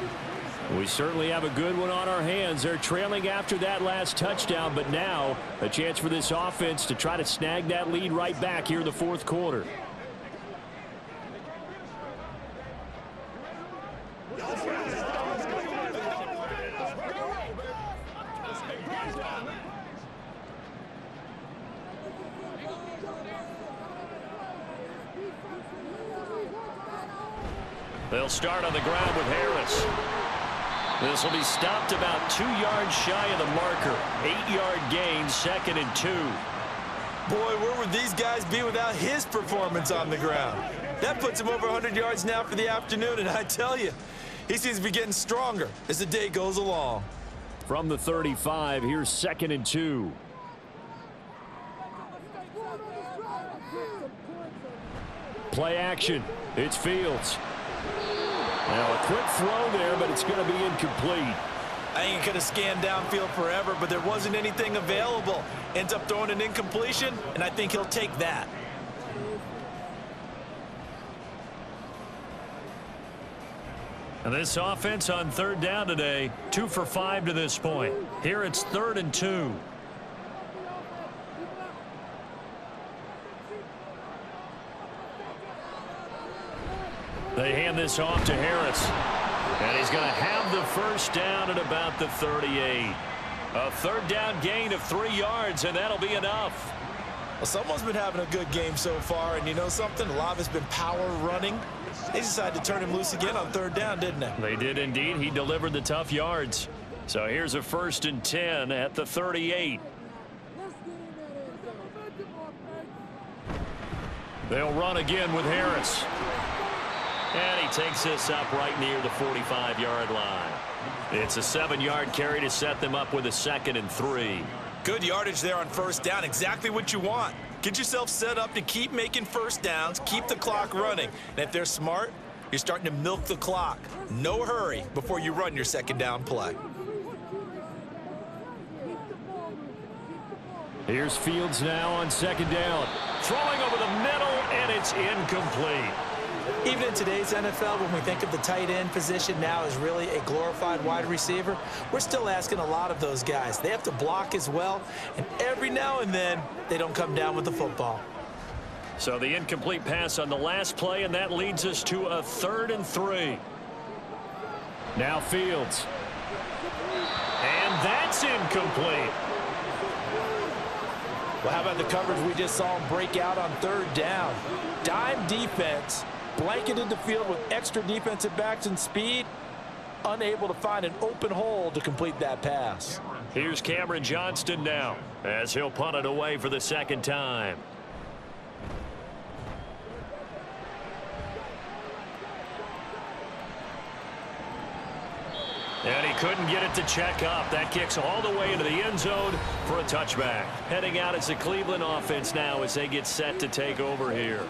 We certainly have a good one on our hands. They're trailing after that last touchdown, but now a chance for this offense to try to snag that lead right back here in the 4th quarter. They'll start on the ground with Harris. This will be stopped about 2 yards shy of the marker. 8-yard gain, 2nd and 2. Boy, where would these guys be without his performance on the ground? That puts him over 100 yards now for the afternoon, and I tell you, he seems to be getting stronger as the day goes along. From the 35, here's 2nd and 2. Play action. It's Fields. Now a quick throw there, but it's going to be incomplete. I think he could have scanned downfield forever, but there wasn't anything available. Ends up throwing an incompletion, and I think he'll take that. And this offense on third down today, 2 for 5 to this point. Here it's 3rd and 2. They hand this off to Harris. And he's going to have the first down at about the 38. A 3rd down gain of 3 yards, and that'll be enough. Well, someone's been having a good game so far, and you know something? A lot of it's been power running. They decided to turn him loose again on 3rd down, didn't they? They did indeed. He delivered the tough yards. So here's a 1st and 10 at the 38. They'll run again with Harris. And he takes this up right near the 45-yard line. It's a 7-yard carry to set them up with a 2nd and 3. Good yardage there on 1st down. Exactly what you want. Get yourself set up to keep making 1st downs, keep the clock running. And if they're smart, you're starting to milk the clock. No hurry before you run your 2nd down play. Here's Fields now on 2nd down. Throwing over the middle, and it's incomplete. Even in today's NFL, when we think of the tight end position now as really a glorified wide receiver, we're still asking a lot of those guys. They have to block as well, and every now and then, they don't come down with the football. So the incomplete pass on the last play, and that leads us to a 3rd and 3. Now Fields. And that's incomplete. Well, how about the coverage we just saw him break out on 3rd down? Dime defense, blanketed the field with extra defensive backs and speed, unable to find an open hole to complete that pass. Here's Cameron Johnston now, as he'll punt it away for the 2nd time. And he couldn't get it to check up. That kicks all the way into the end zone for a touchback. Heading out as the Cleveland offense now as they get set to take over here.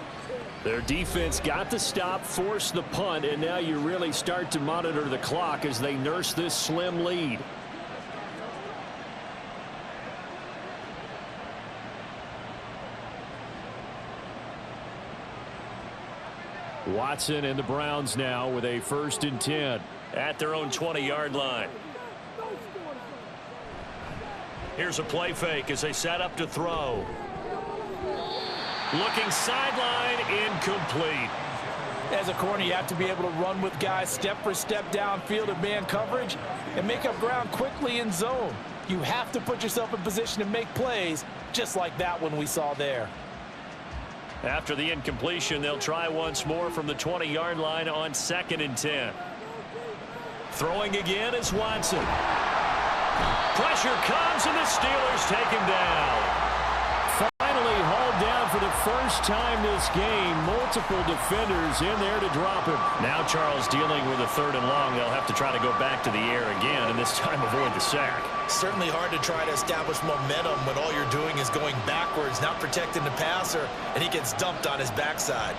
Their defense got the stop, forced the punt, and now you really start to monitor the clock as they nurse this slim lead. Watson and the Browns now with a 1st and 10 at their own 20-yard line. Here's a play fake as they set up to throw. Looking sideline, incomplete. As a corner, you have to be able to run with guys step for step downfield in man coverage and make up ground quickly in zone. You have to put yourself in position to make plays, just like that one we saw there. After the incompletion, they'll try once more from the 20-yard line on 2nd and 10. Throwing again is Watson. Pressure comes, and the Steelers take him down. Finally hauled down for the first time this game. Multiple defenders in there to drop him. Now Charles dealing with a 3rd and long. They'll have to try to go back to the air again, and this time avoid the sack. Certainly hard to try to establish momentum when all you're doing is going backwards, not protecting the passer, and he gets dumped on his backside.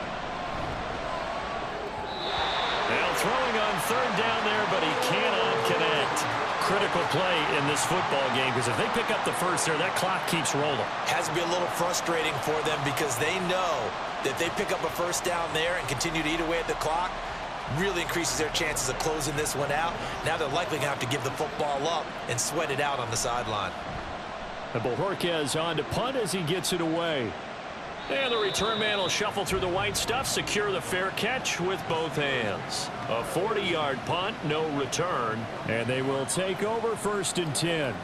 Now throwing on 3rd down there, but he cannot connect. Critical play in this football game, because if they pick up the first there, that clock keeps rolling. Has to be a little frustrating for them because they know that if they pick up a 1st down there and continue to eat away at the clock, really increases their chances of closing this one out. Now they're likely going to have to give the football up and sweat it out on the sideline. And Bojorquez on to punt as he gets it away. And the return man will shuffle through the white stuff, secure the fair catch with both hands. A 40-yard punt, no return, and they will take over 1st and 10.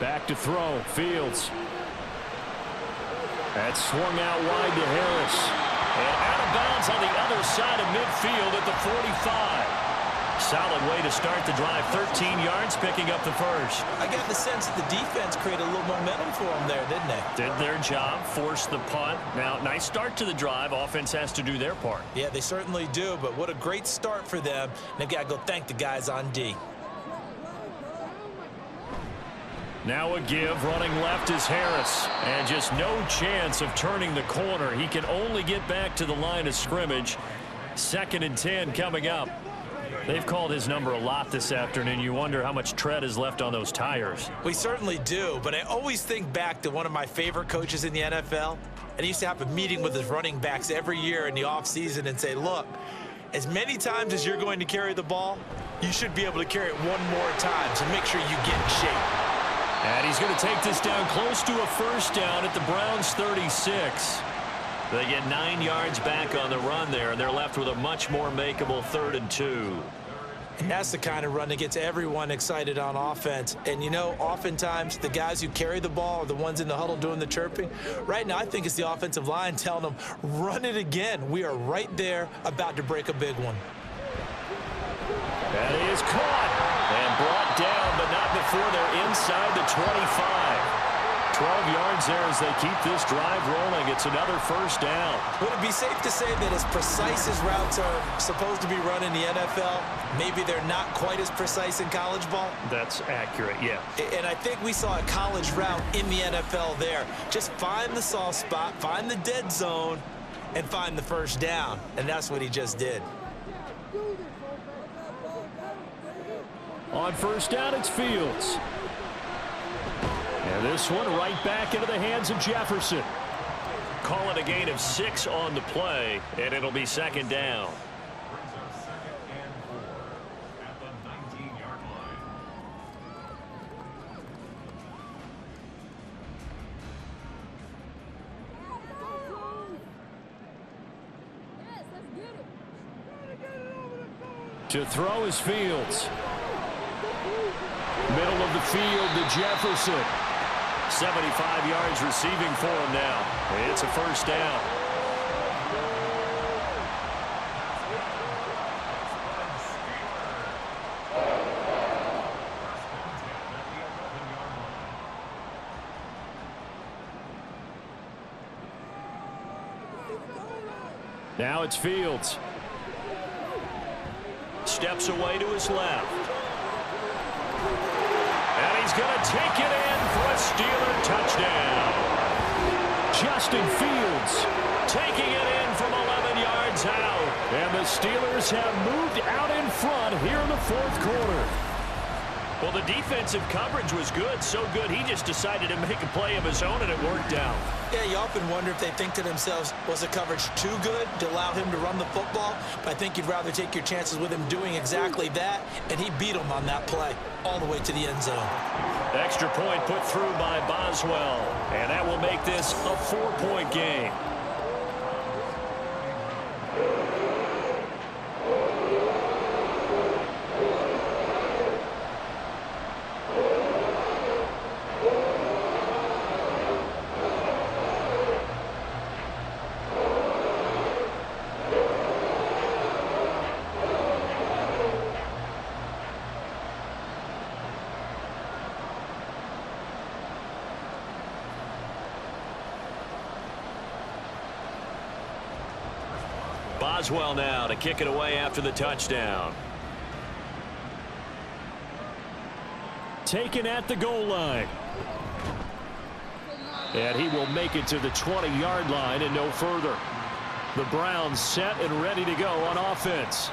Back to throw, Fields. That swung out wide to Harris. And out of bounds on the other side of midfield at the 45. Solid way to start the drive, 13 yards, picking up the first. I got the sense that the defense created a little momentum for them there, didn't they? Did their job, forced the punt. Now, nice start to the drive. Offense has to do their part. Yeah, they certainly do, but what a great start for them. They've got to go thank the guys on D. Now a give. Running left is Harris. And just no chance of turning the corner. He can only get back to the line of scrimmage. 2nd and 10 coming up. They've called his number a lot this afternoon. You wonder how much tread is left on those tires. We certainly do, but I always think back to one of my favorite coaches in the NFL. And he used to have a meeting with his running backs every year in the offseason and say, look, as many times as you're going to carry the ball, you should be able to carry it one more time, so make sure you get in shape. And he's going to take this down close to a first down at the Browns' 36. They get 9 yards back on the run there, and they're left with a much more makeable 3rd and 2. And that's the kind of run that gets everyone excited on offense. And, you know, oftentimes the guys who carry the ball are the ones in the huddle doing the chirping. Right now, I think it's the offensive line telling them, run it again. We are right there about to break a big one. That is caught and brought down, but not before they're inside the 25. 12 yards there as they keep this drive rolling. It's another first down. Would it be safe to say that as precise as routes are supposed to be run in the NFL, maybe they're not quite as precise in college ball? That's accurate, yeah. And I think we saw a college route in the NFL there. Just find the soft spot, find the dead zone, and find the first down. And that's what he just did. On first down, it's Fields. And this one right back into the hands of Jefferson. Call it a gain of 6 on the play, and it'll be 2nd down. To throw is Fields. Middle of the field to Jefferson. 75 yards receiving for him now. It's a first down. Now it's Fields. Steps away to his left. And he's going to take it in for a Steeler touchdown. Justin Fields taking it in from 11 yards out. And the Steelers have moved out in front here in the 4th quarter. Well, the defensive coverage was good, so good he just decided to make a play of his own, and it worked out. Yeah, you often wonder if they think to themselves, was the coverage too good to allow him to run the football? But I think you'd rather take your chances with him doing exactly that, and he beat him on that play all the way to the end zone. Extra point put through by Boswell, and that will make this a 4-point game. Boswell now to kick it away after the touchdown. Taken at the goal line. And he will make it to the 20-yard line and no further. The Browns set and ready to go on offense.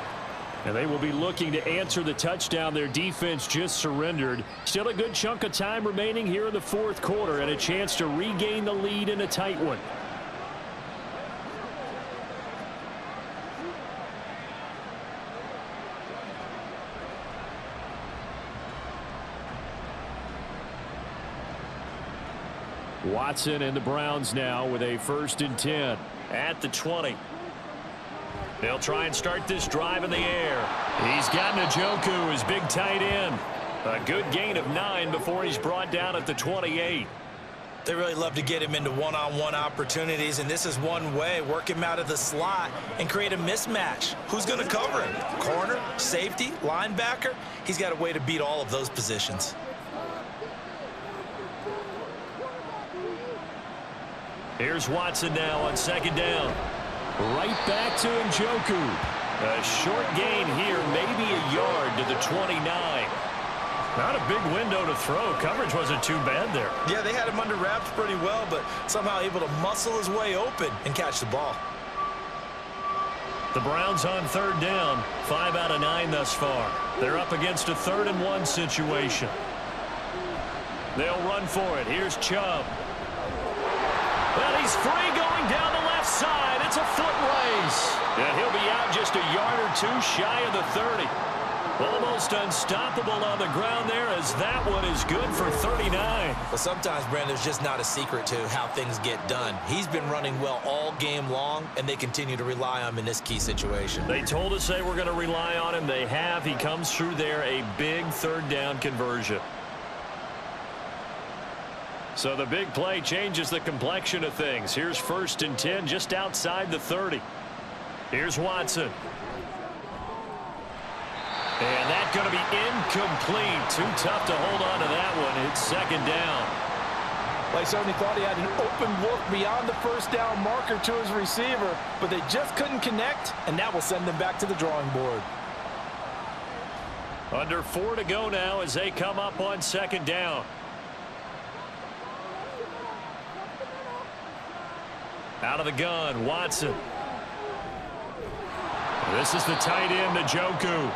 And they will be looking to answer the touchdown their defense just surrendered. Still a good chunk of time remaining here in the 4th quarter and a chance to regain the lead in a tight one. Watson and the Browns now with a 1st and 10 at the 20. They'll try and start this drive in the air. He's got Njoku, his big tight end. A good gain of 9 before he's brought down at the 28. They really love to get him into one-on-one opportunities, and this is one way. Work him out of the slot and create a mismatch. Who's going to cover him? Corner, safety, linebacker? He's got a way to beat all of those positions. Here's Watson now on 2nd down. Right back to Njoku. A short gain here, maybe a yard to the 29. Not a big window to throw. Coverage wasn't too bad there. Yeah, they had him under wraps pretty well, but somehow able to muscle his way open and catch the ball. The Browns on third down, 5 out of 9 thus far. They're up against a 3rd-and-1 situation. They'll run for it. Here's Chubb. Well, he's free going down the left side. It's a foot race. And he'll be out just a yard or two shy of the 30. Almost unstoppable on the ground there, as that one is good for 39. But sometimes, Brandon, there's just not a secret to how things get done. He's been running well all game long, and they continue to rely on him in this key situation. They told us they were going to rely on him. They have. He comes through there, a big 3rd down conversion. So the big play changes the complexion of things. Here's 1st and 10 just outside the 30. Here's Watson. And that's going to be incomplete. Too tough to hold on to that one. It's 2nd down. Well, he certainly thought he had an open look beyond the 1st down marker to his receiver, but they just couldn't connect, and that will send them back to the drawing board. Under 4 to go now as they come up on 2nd down. Out of the gun, Watson. This is the tight end, Njoku.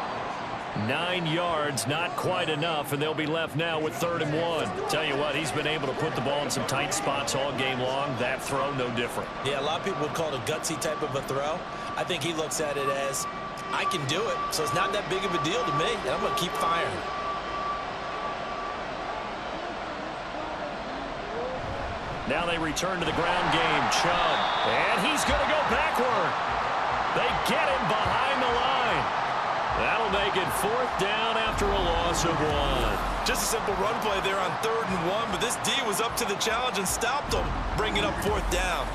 9 yards, not quite enough, and they'll be left now with 3rd and 1. Tell you what, he's been able to put the ball in some tight spots all game long. That throw, no different. Yeah, a lot of people would call it a gutsy type of a throw. I think he looks at it as, I can do it, so it's not that big of a deal to me, and I'm going to keep firing. Now they return to the ground game. Chubb, and he's going to go backward. They get him behind the line. That'll make it 4th down after a loss of 1. Just a simple run play there on 3rd and 1, but this D was up to the challenge and stopped him, bringing up 4th down.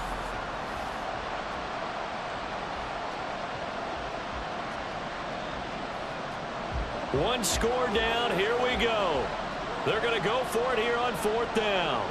One score down. Here we go. They're going to go for it here on 4th down.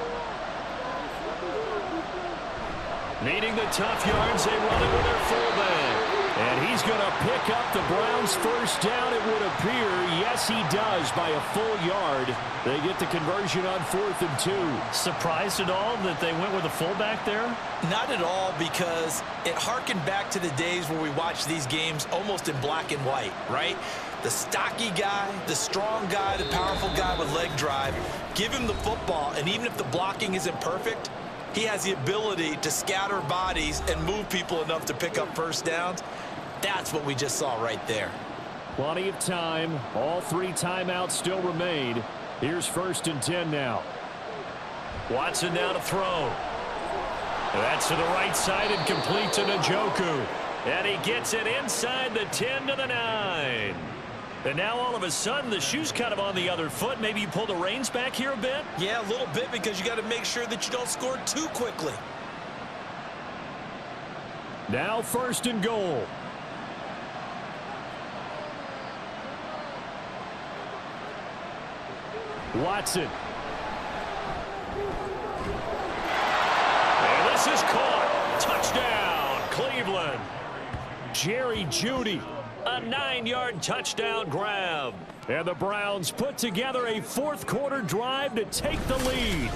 Needing the tough yards, they run it with their fullback. And he's going to pick up the Browns' 1st down, it would appear. Yes, he does, by a full yard. They get the conversion on 4th and 2. Surprised at all that they went with a fullback there? Not at all, because it harkened back to the days where we watched these games almost in black and white, right? The stocky guy, the strong guy, the powerful guy with leg drive. Give him the football, and even if the blocking isn't perfect, he has the ability to scatter bodies and move people enough to pick up 1st downs. That's what we just saw right there. Plenty of time. All 3 timeouts still remain. Here's 1st and 10 now. Watson now to throw. That's to the right side and complete to Njoku. And he gets it inside the 10 to the 9. And now all of a sudden the shoe's kind of on the other foot. Maybe you pull the reins back here a bit? Yeah, a little bit, because you got to make sure that you don't score too quickly. Now 1st and goal. Watson. And this is caught. Touchdown, Cleveland. Jerry Jeudy, a 9-yard touchdown grab. And the Browns put together a 4th quarter drive to take the lead.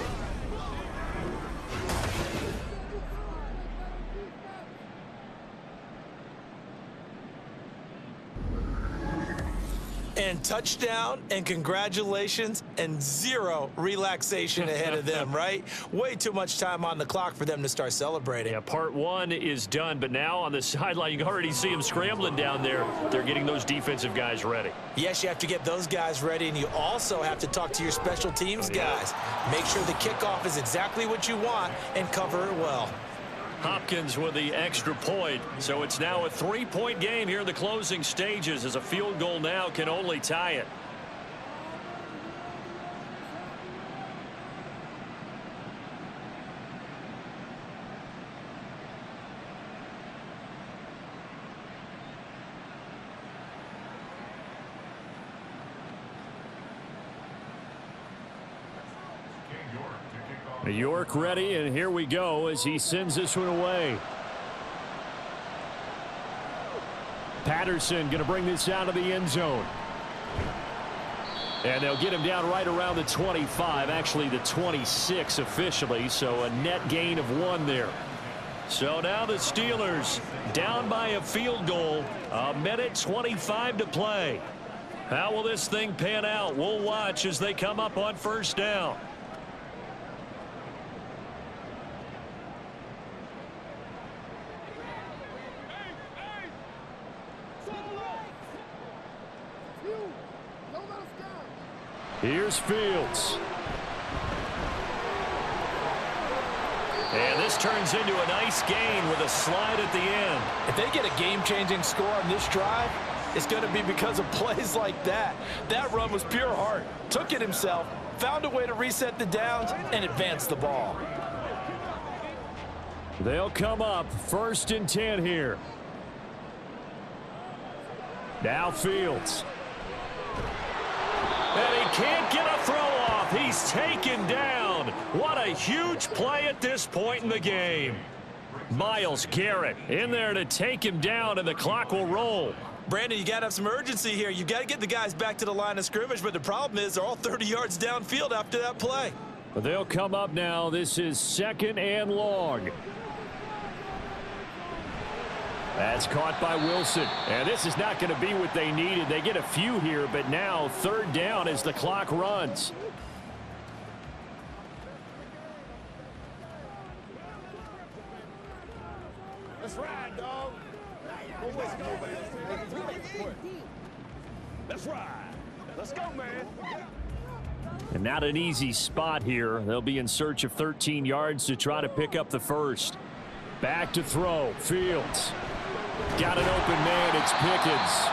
And touchdown, and congratulations, and 0 relaxation ahead of them, right? Way too much time on the clock for them to start celebrating. Yeah, part 1 is done, but now on the sideline, you can already see them scrambling down there. They're getting those defensive guys ready. Yes, you have to get those guys ready, and you also have to talk to your special teams guys. Make sure the kickoff is exactly what you want and cover it well. Hopkins with the extra point. So it's now a 3-point game here in the closing stages, as a field goal now can only tie it. York ready, and here we go as he sends this one away. Patterson going to bring this out of the end zone. And they'll get him down right around the 25, actually the 26 officially, so a net gain of 1 there. So now the Steelers down by a field goal, 1:25 to play. How will this thing pan out? We'll watch as they come up on first down. Here's Fields. And this turns into a nice gain with a slide at the end. If they get a game-changing score on this drive, it's going to be because of plays like that. That run was pure heart. Took it himself, found a way to reset the downs, and advance the ball. They'll come up 1st and 10 here. Now Fields. And he can't get a throw off. He's taken down. What a huge play at this point in the game. Myles Garrett in there to take him down, and the clock will roll. Brandon, you got to have some urgency here. You got to get the guys back to the line of scrimmage, but the problem is they're all 30 yards downfield after that play. But they'll come up now. This is 2nd and long. That's caught by Wilson. And this is not going to be what they needed. They get a few here, but now 3rd down as the clock runs. Let's ride, dog. Let's go, man. Let's ride. Let's go, man. And not an easy spot here. They'll be in search of 13 yards to try to pick up the first. Back to throw. Fields. Got an open man. It's Pickens.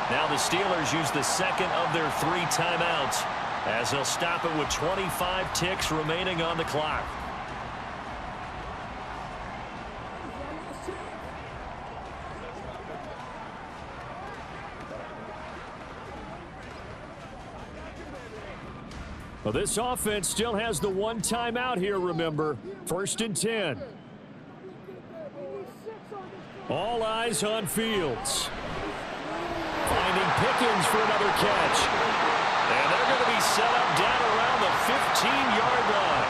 Now the Steelers use the 2nd of their 3 timeouts as they'll stop it with 25 ticks remaining on the clock. Well, this offense still has the 1 timeout here, remember. 1st and 10. All eyes on Fields. Finding Pickens for another catch. And they're going to be set up down around the 15-yard line.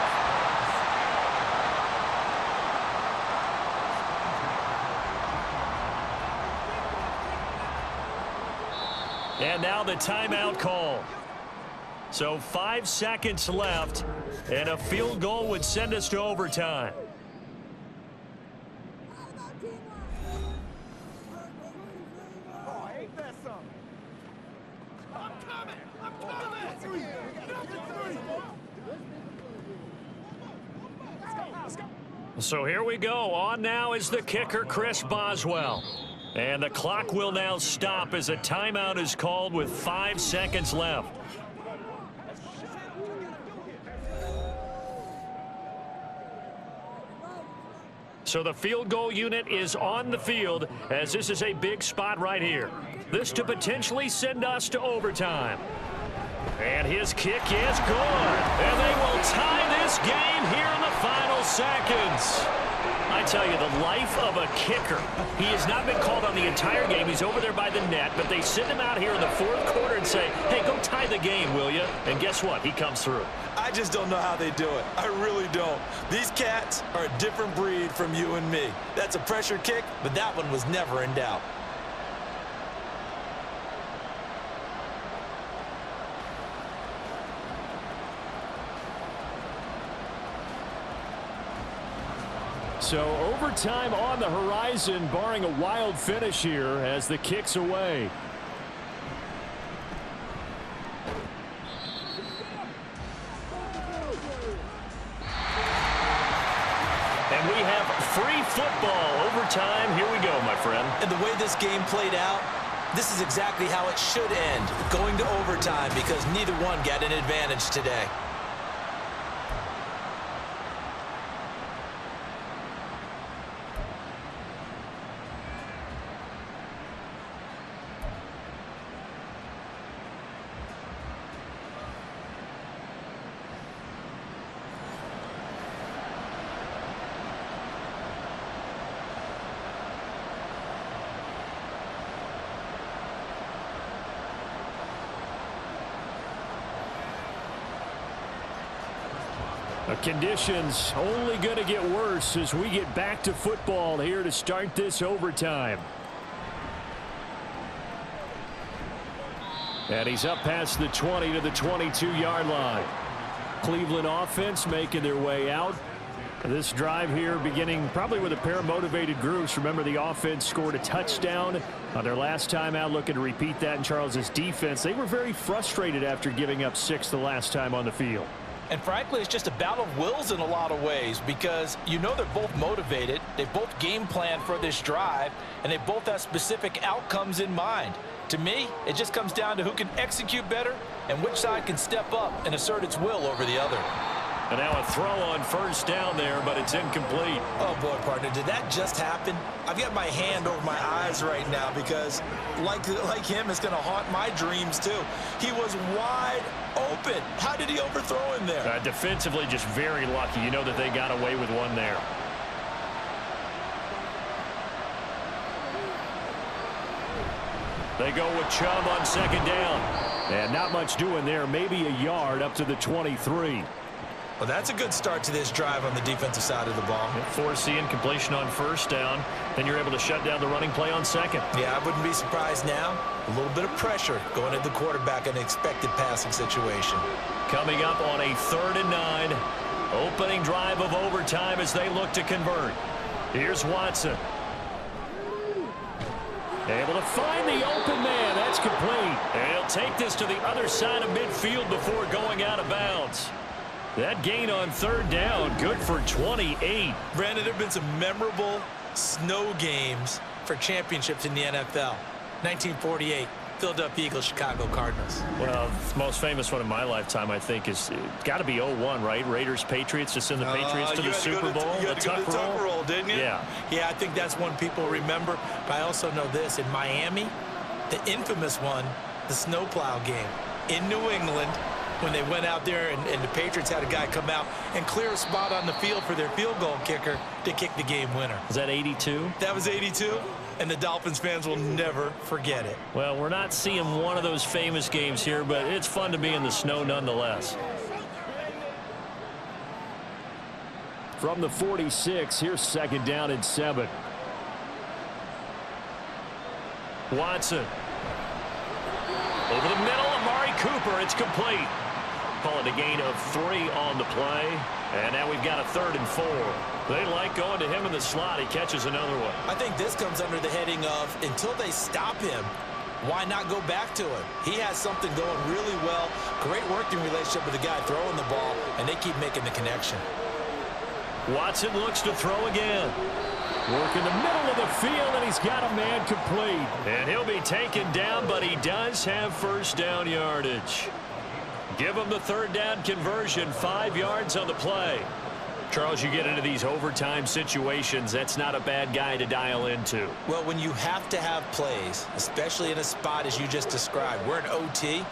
And now the timeout call. So 5 seconds left, and a field goal would send us to overtime. So here we go. On now is the kicker, Chris Boswell. And the clock will now stop as a timeout is called with 5 seconds left. So the field goal unit is on the field as this is a big spot right here. This to potentially send us to overtime. And his kick is good. And they will tie this game here in the final seconds. I tell you, the life of a kicker. He has not been called on the entire game. He's over there by the net, but they send him out here in the 4th quarter and say, hey, go tie the game, will you? And guess what? He comes through. I just don't know how they do it. I really don't. These cats are a different breed from you and me. That's a pressure kick, but that one was never in doubt. So overtime on the horizon, barring a wild finish here as the kick's away. And we have free football. Overtime, here we go, my friend. And the way this game played out, this is exactly how it should end, going to overtime, because neither one got an advantage today. Conditions only going to get worse as we get back to football here to start this overtime. And he's up past the 20 to the 22-yard line. Cleveland offense making their way out. This drive here beginning probably with a pair of motivated groups. Remember, the offense scored a touchdown on their last time out, looking to repeat that in Charles's defense. They were very frustrated after giving up 6 the last time on the field. And frankly, it's just a battle of wills in a lot of ways because you know they're both motivated. They both game planned for this drive, and they both have specific outcomes in mind. To me, it just comes down to who can execute better and which side can step up and assert its will over the other. And now a throw on first down there, but it's incomplete. Oh, boy, partner, did that just happen? I've got my hand over my eyes right now because, like him, it's going to haunt my dreams, too. He was wide open. How did he overthrow him there? Defensively, just very lucky. You know that they got away with one there. They go with Chubb on second down. And not much doing there. Maybe a yard up to the 23. Well, that's a good start to this drive on the defensive side of the ball. Forcing completion on first down. Then you're able to shut down the running play on second. Yeah, I wouldn't be surprised now. A little bit of pressure going at the quarterback in an expected passing situation. Coming up on a 3rd and 9. Opening drive of overtime as they look to convert. Here's Watson. Able to find the open man. That's complete. And he'll take this to the other side of midfield before going out of bounds. That gain on 3rd down, good for 28. Brandon, there have been some memorable snow games for championships in the NFL. 1948, Philadelphia Eagles, Chicago Cardinals. Well, the most famous one in my lifetime, I think, is got to be 01, right? Raiders, Patriots, to send the Patriots to the Super Bowl. You had to go to the tuck roll, didn't you? Yeah. Yeah, I think that's one people remember. But I also know this. In Miami, the infamous one, the snowplow game in New England, when they went out there and the Patriots had a guy come out and clear a spot on the field for their field goal kicker to kick the game winner. Was that 82? That was 82, and the Dolphins fans will never forget it. Well, we're not seeing one of those famous games here, but it's fun to be in the snow nonetheless. From the 46, here's 2nd down and 7. Watson. Over the middle, Amari Cooper. It's complete. Call it a gain of 3 on the play. And now we've got a 3rd and 4. They like going to him in the slot. He catches another one. I think this comes under the heading of until they stop him, why not go back to him? He has something going really well. Great working relationship with the guy throwing the ball, and they keep making the connection. Watson looks to throw again. Work in the middle of the field, and he's got a man complete. And he'll be taken down, but he does have first down yardage. Give him the 3rd down conversion, 5 yards on the play. Charles, you get into these overtime situations, that's not a bad guy to dial into. Well, when you have to have plays, especially in a spot as you just described, we're in OT,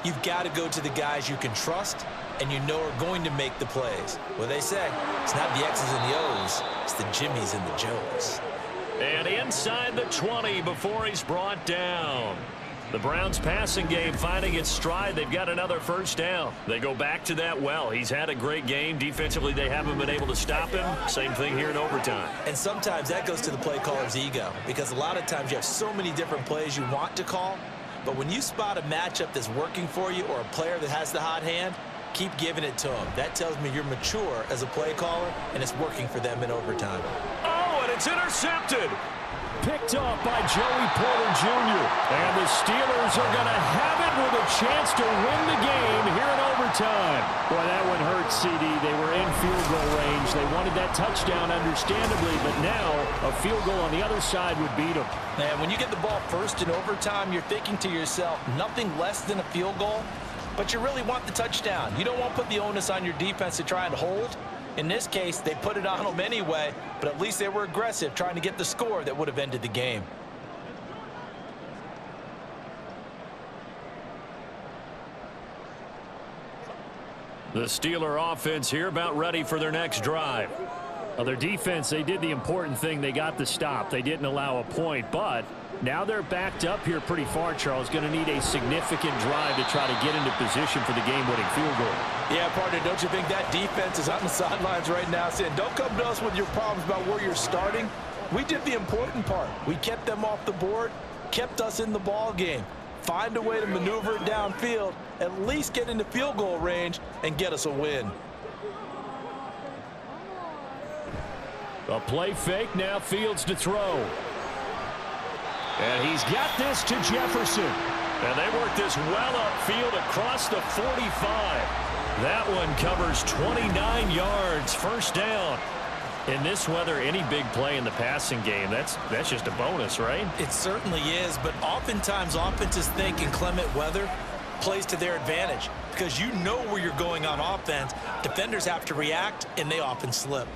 you've got to go to the guys you can trust and you know are going to make the plays. Well, they say it's not the X's and the O's, it's the Jimmies and the Joes. And inside the 20 before he's brought down. The Browns passing game finding its stride. They've got another first down. They go back to that well. He's had a great game. Defensively, they haven't been able to stop him. Same thing here in overtime. And sometimes that goes to the play caller's ego because a lot of times you have so many different plays you want to call. But when you spot a matchup that's working for you or a player that has the hot hand, keep giving it to him. That tells me you're mature as a play caller, and it's working for them in overtime. Oh, and it's intercepted. Picked off by Joey Porter Jr. And the Steelers are going to have it with a chance to win the game here in overtime. Boy, that one hurt, CD. They were in field goal range. They wanted that touchdown, understandably, but now a field goal on the other side would beat them. Man, when you get the ball first in overtime, you're thinking to yourself, nothing less than a field goal, but you really want the touchdown. You don't want to put the onus on your defense to try and hold. In this case, they put it on them anyway, but at least they were aggressive, trying to get the score that would have ended the game. The Steeler offense here about ready for their next drive. Well, their defense, they did the important thing. They got the stop. They didn't allow a point, but now they're backed up here pretty far, Charles. Going to need a significant drive to try to get into position for the game-winning field goal. Yeah, partner, don't you think that defense is on the sidelines right now saying, don't come to us with your problems about where you're starting. We did the important part. We kept them off the board, kept us in the ball game. Find a way to maneuver it downfield, at least get into field goal range, and get us a win. A play fake, now Fields to throw. And he's got this to Jefferson. And they work this well upfield across the 45. That one covers 29 yards, first down. In this weather, any big play in the passing game, that's just a bonus, right? It certainly is, but oftentimes offenses think inclement weather plays to their advantage because you know where you're going on offense. Defenders have to react, and they often slip.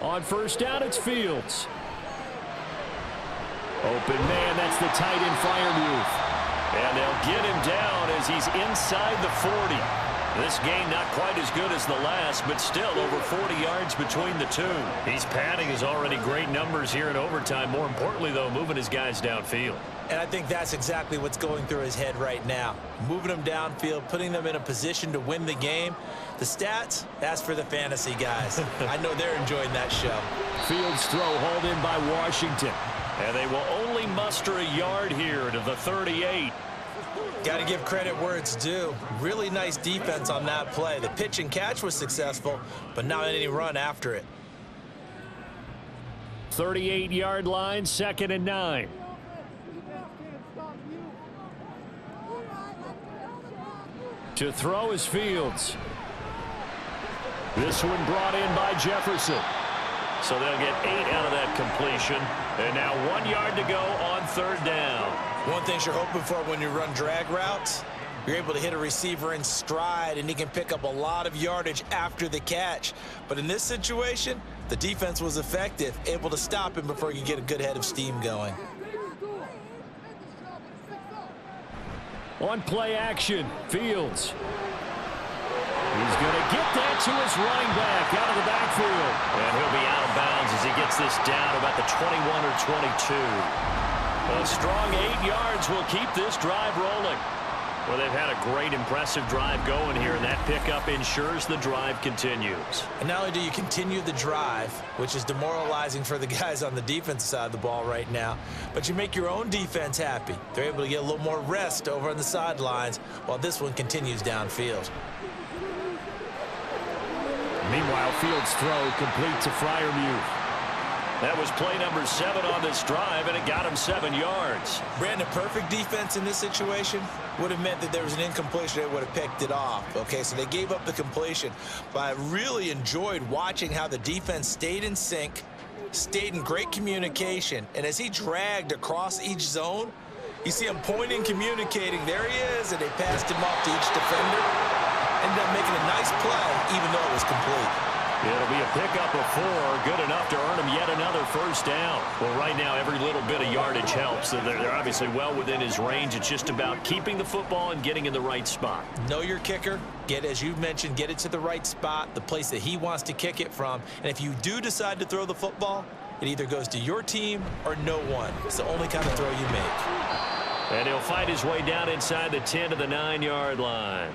On first down, it's Fields. Open man, that's the tight end Freiermuth. And they'll get him down as he's inside the 40. This game not quite as good as the last, but still over 40 yards between the two. He's padding his already great numbers here in overtime. More importantly, though, moving his guys downfield. And I think that's exactly what's going through his head right now. Moving them downfield, putting them in a position to win the game. The stats, that's for the fantasy guys. I know they're enjoying that show. Fields throw hauled in by Washington. And they will only muster a yard here to the 38. Got to give credit where it's due. Really nice defense on that play. The pitch and catch was successful, but not any run after it. 38-yard line, 2nd and 9. To throw is Fields. This one brought in by Jefferson. So they'll get 8 out of that completion. And now 1 yard to go on 3rd down. One thing you're hoping for when you run drag routes, you're able to hit a receiver in stride, and he can pick up a lot of yardage after the catch. But in this situation, the defense was effective, able to stop him before he could get a good head of steam going. On play action, Fields. He's going to get that to his running back out of the backfield. And he'll be out of bounds as he gets this down about the 21 or 22. A strong 8 yards will keep this drive rolling. Well, they've had a great, impressive drive going here, and that pickup ensures the drive continues. And not only do you continue the drive, which is demoralizing for the guys on the defensive side of the ball right now, but you make your own defense happy. They're able to get a little more rest over on the sidelines while this one continues downfield. Meanwhile, Fields' throw complete to Freiermuth. That was play number 7 on this drive, and it got him 7 yards. Brandon, perfect defense in this situation would have meant that there was an incompletion. They would have picked it off. Okay, so they gave up the completion. But I really enjoyed watching how the defense stayed in sync, stayed in great communication, and as he dragged across each zone, you see him pointing, communicating. There he is, and they passed him off to each defender. Ended up making a nice play, even though it was complete. It'll be a pickup of 4, good enough to earn him yet another first down. Well, right now, every little bit of yardage helps. They're obviously well within his range. It's just about keeping the football and getting in the right spot. Know your kicker. As you mentioned, get it to the right spot, the place that he wants to kick it from. And if you do decide to throw the football, it either goes to your team or no one. It's the only kind of throw you make. And he'll fight his way down inside the 10 to the 9-yard line.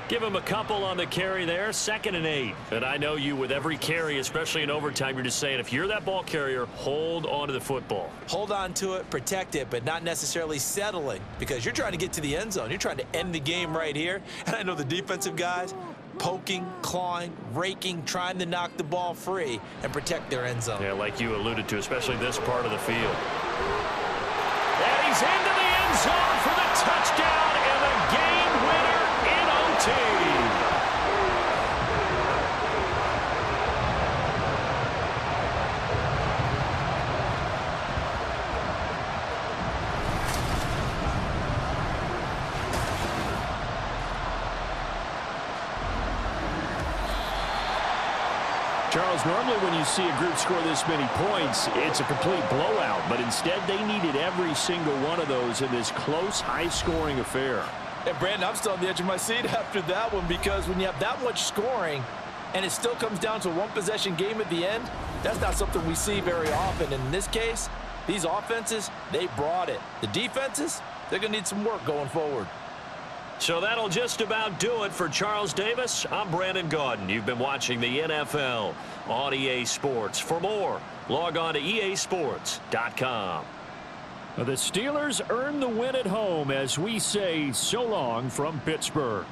Give him a couple on the carry there, 2nd and 8. And I know you, with every carry, especially in overtime, you're just saying, if you're that ball carrier, hold on to the football. Hold on to it, protect it, but not necessarily settling, because you're trying to get to the end zone. You're trying to end the game right here. And I know the defensive guys poking, clawing, raking, trying to knock the ball free and protect their end zone. Yeah, like you alluded to, especially this part of the field. And he's into the end zone for the touchdown and the game winner. Charles, normally when you see a group score this many points, it's a complete blowout, but instead they needed every single one of those in this close, high-scoring affair. And Brandon, I'm still on the edge of my seat after that one, because when you have that much scoring and it still comes down to a one-possession game at the end, that's not something we see very often. And in this case, these offenses, they brought it. The defenses, they're going to need some work going forward. So that'll just about do it for Charles Davis. I'm Brandon Gaudin. You've been watching the NFL on EA Sports. For more, log on to easports.com. The Steelers earn the win at home as we say so long from Pittsburgh.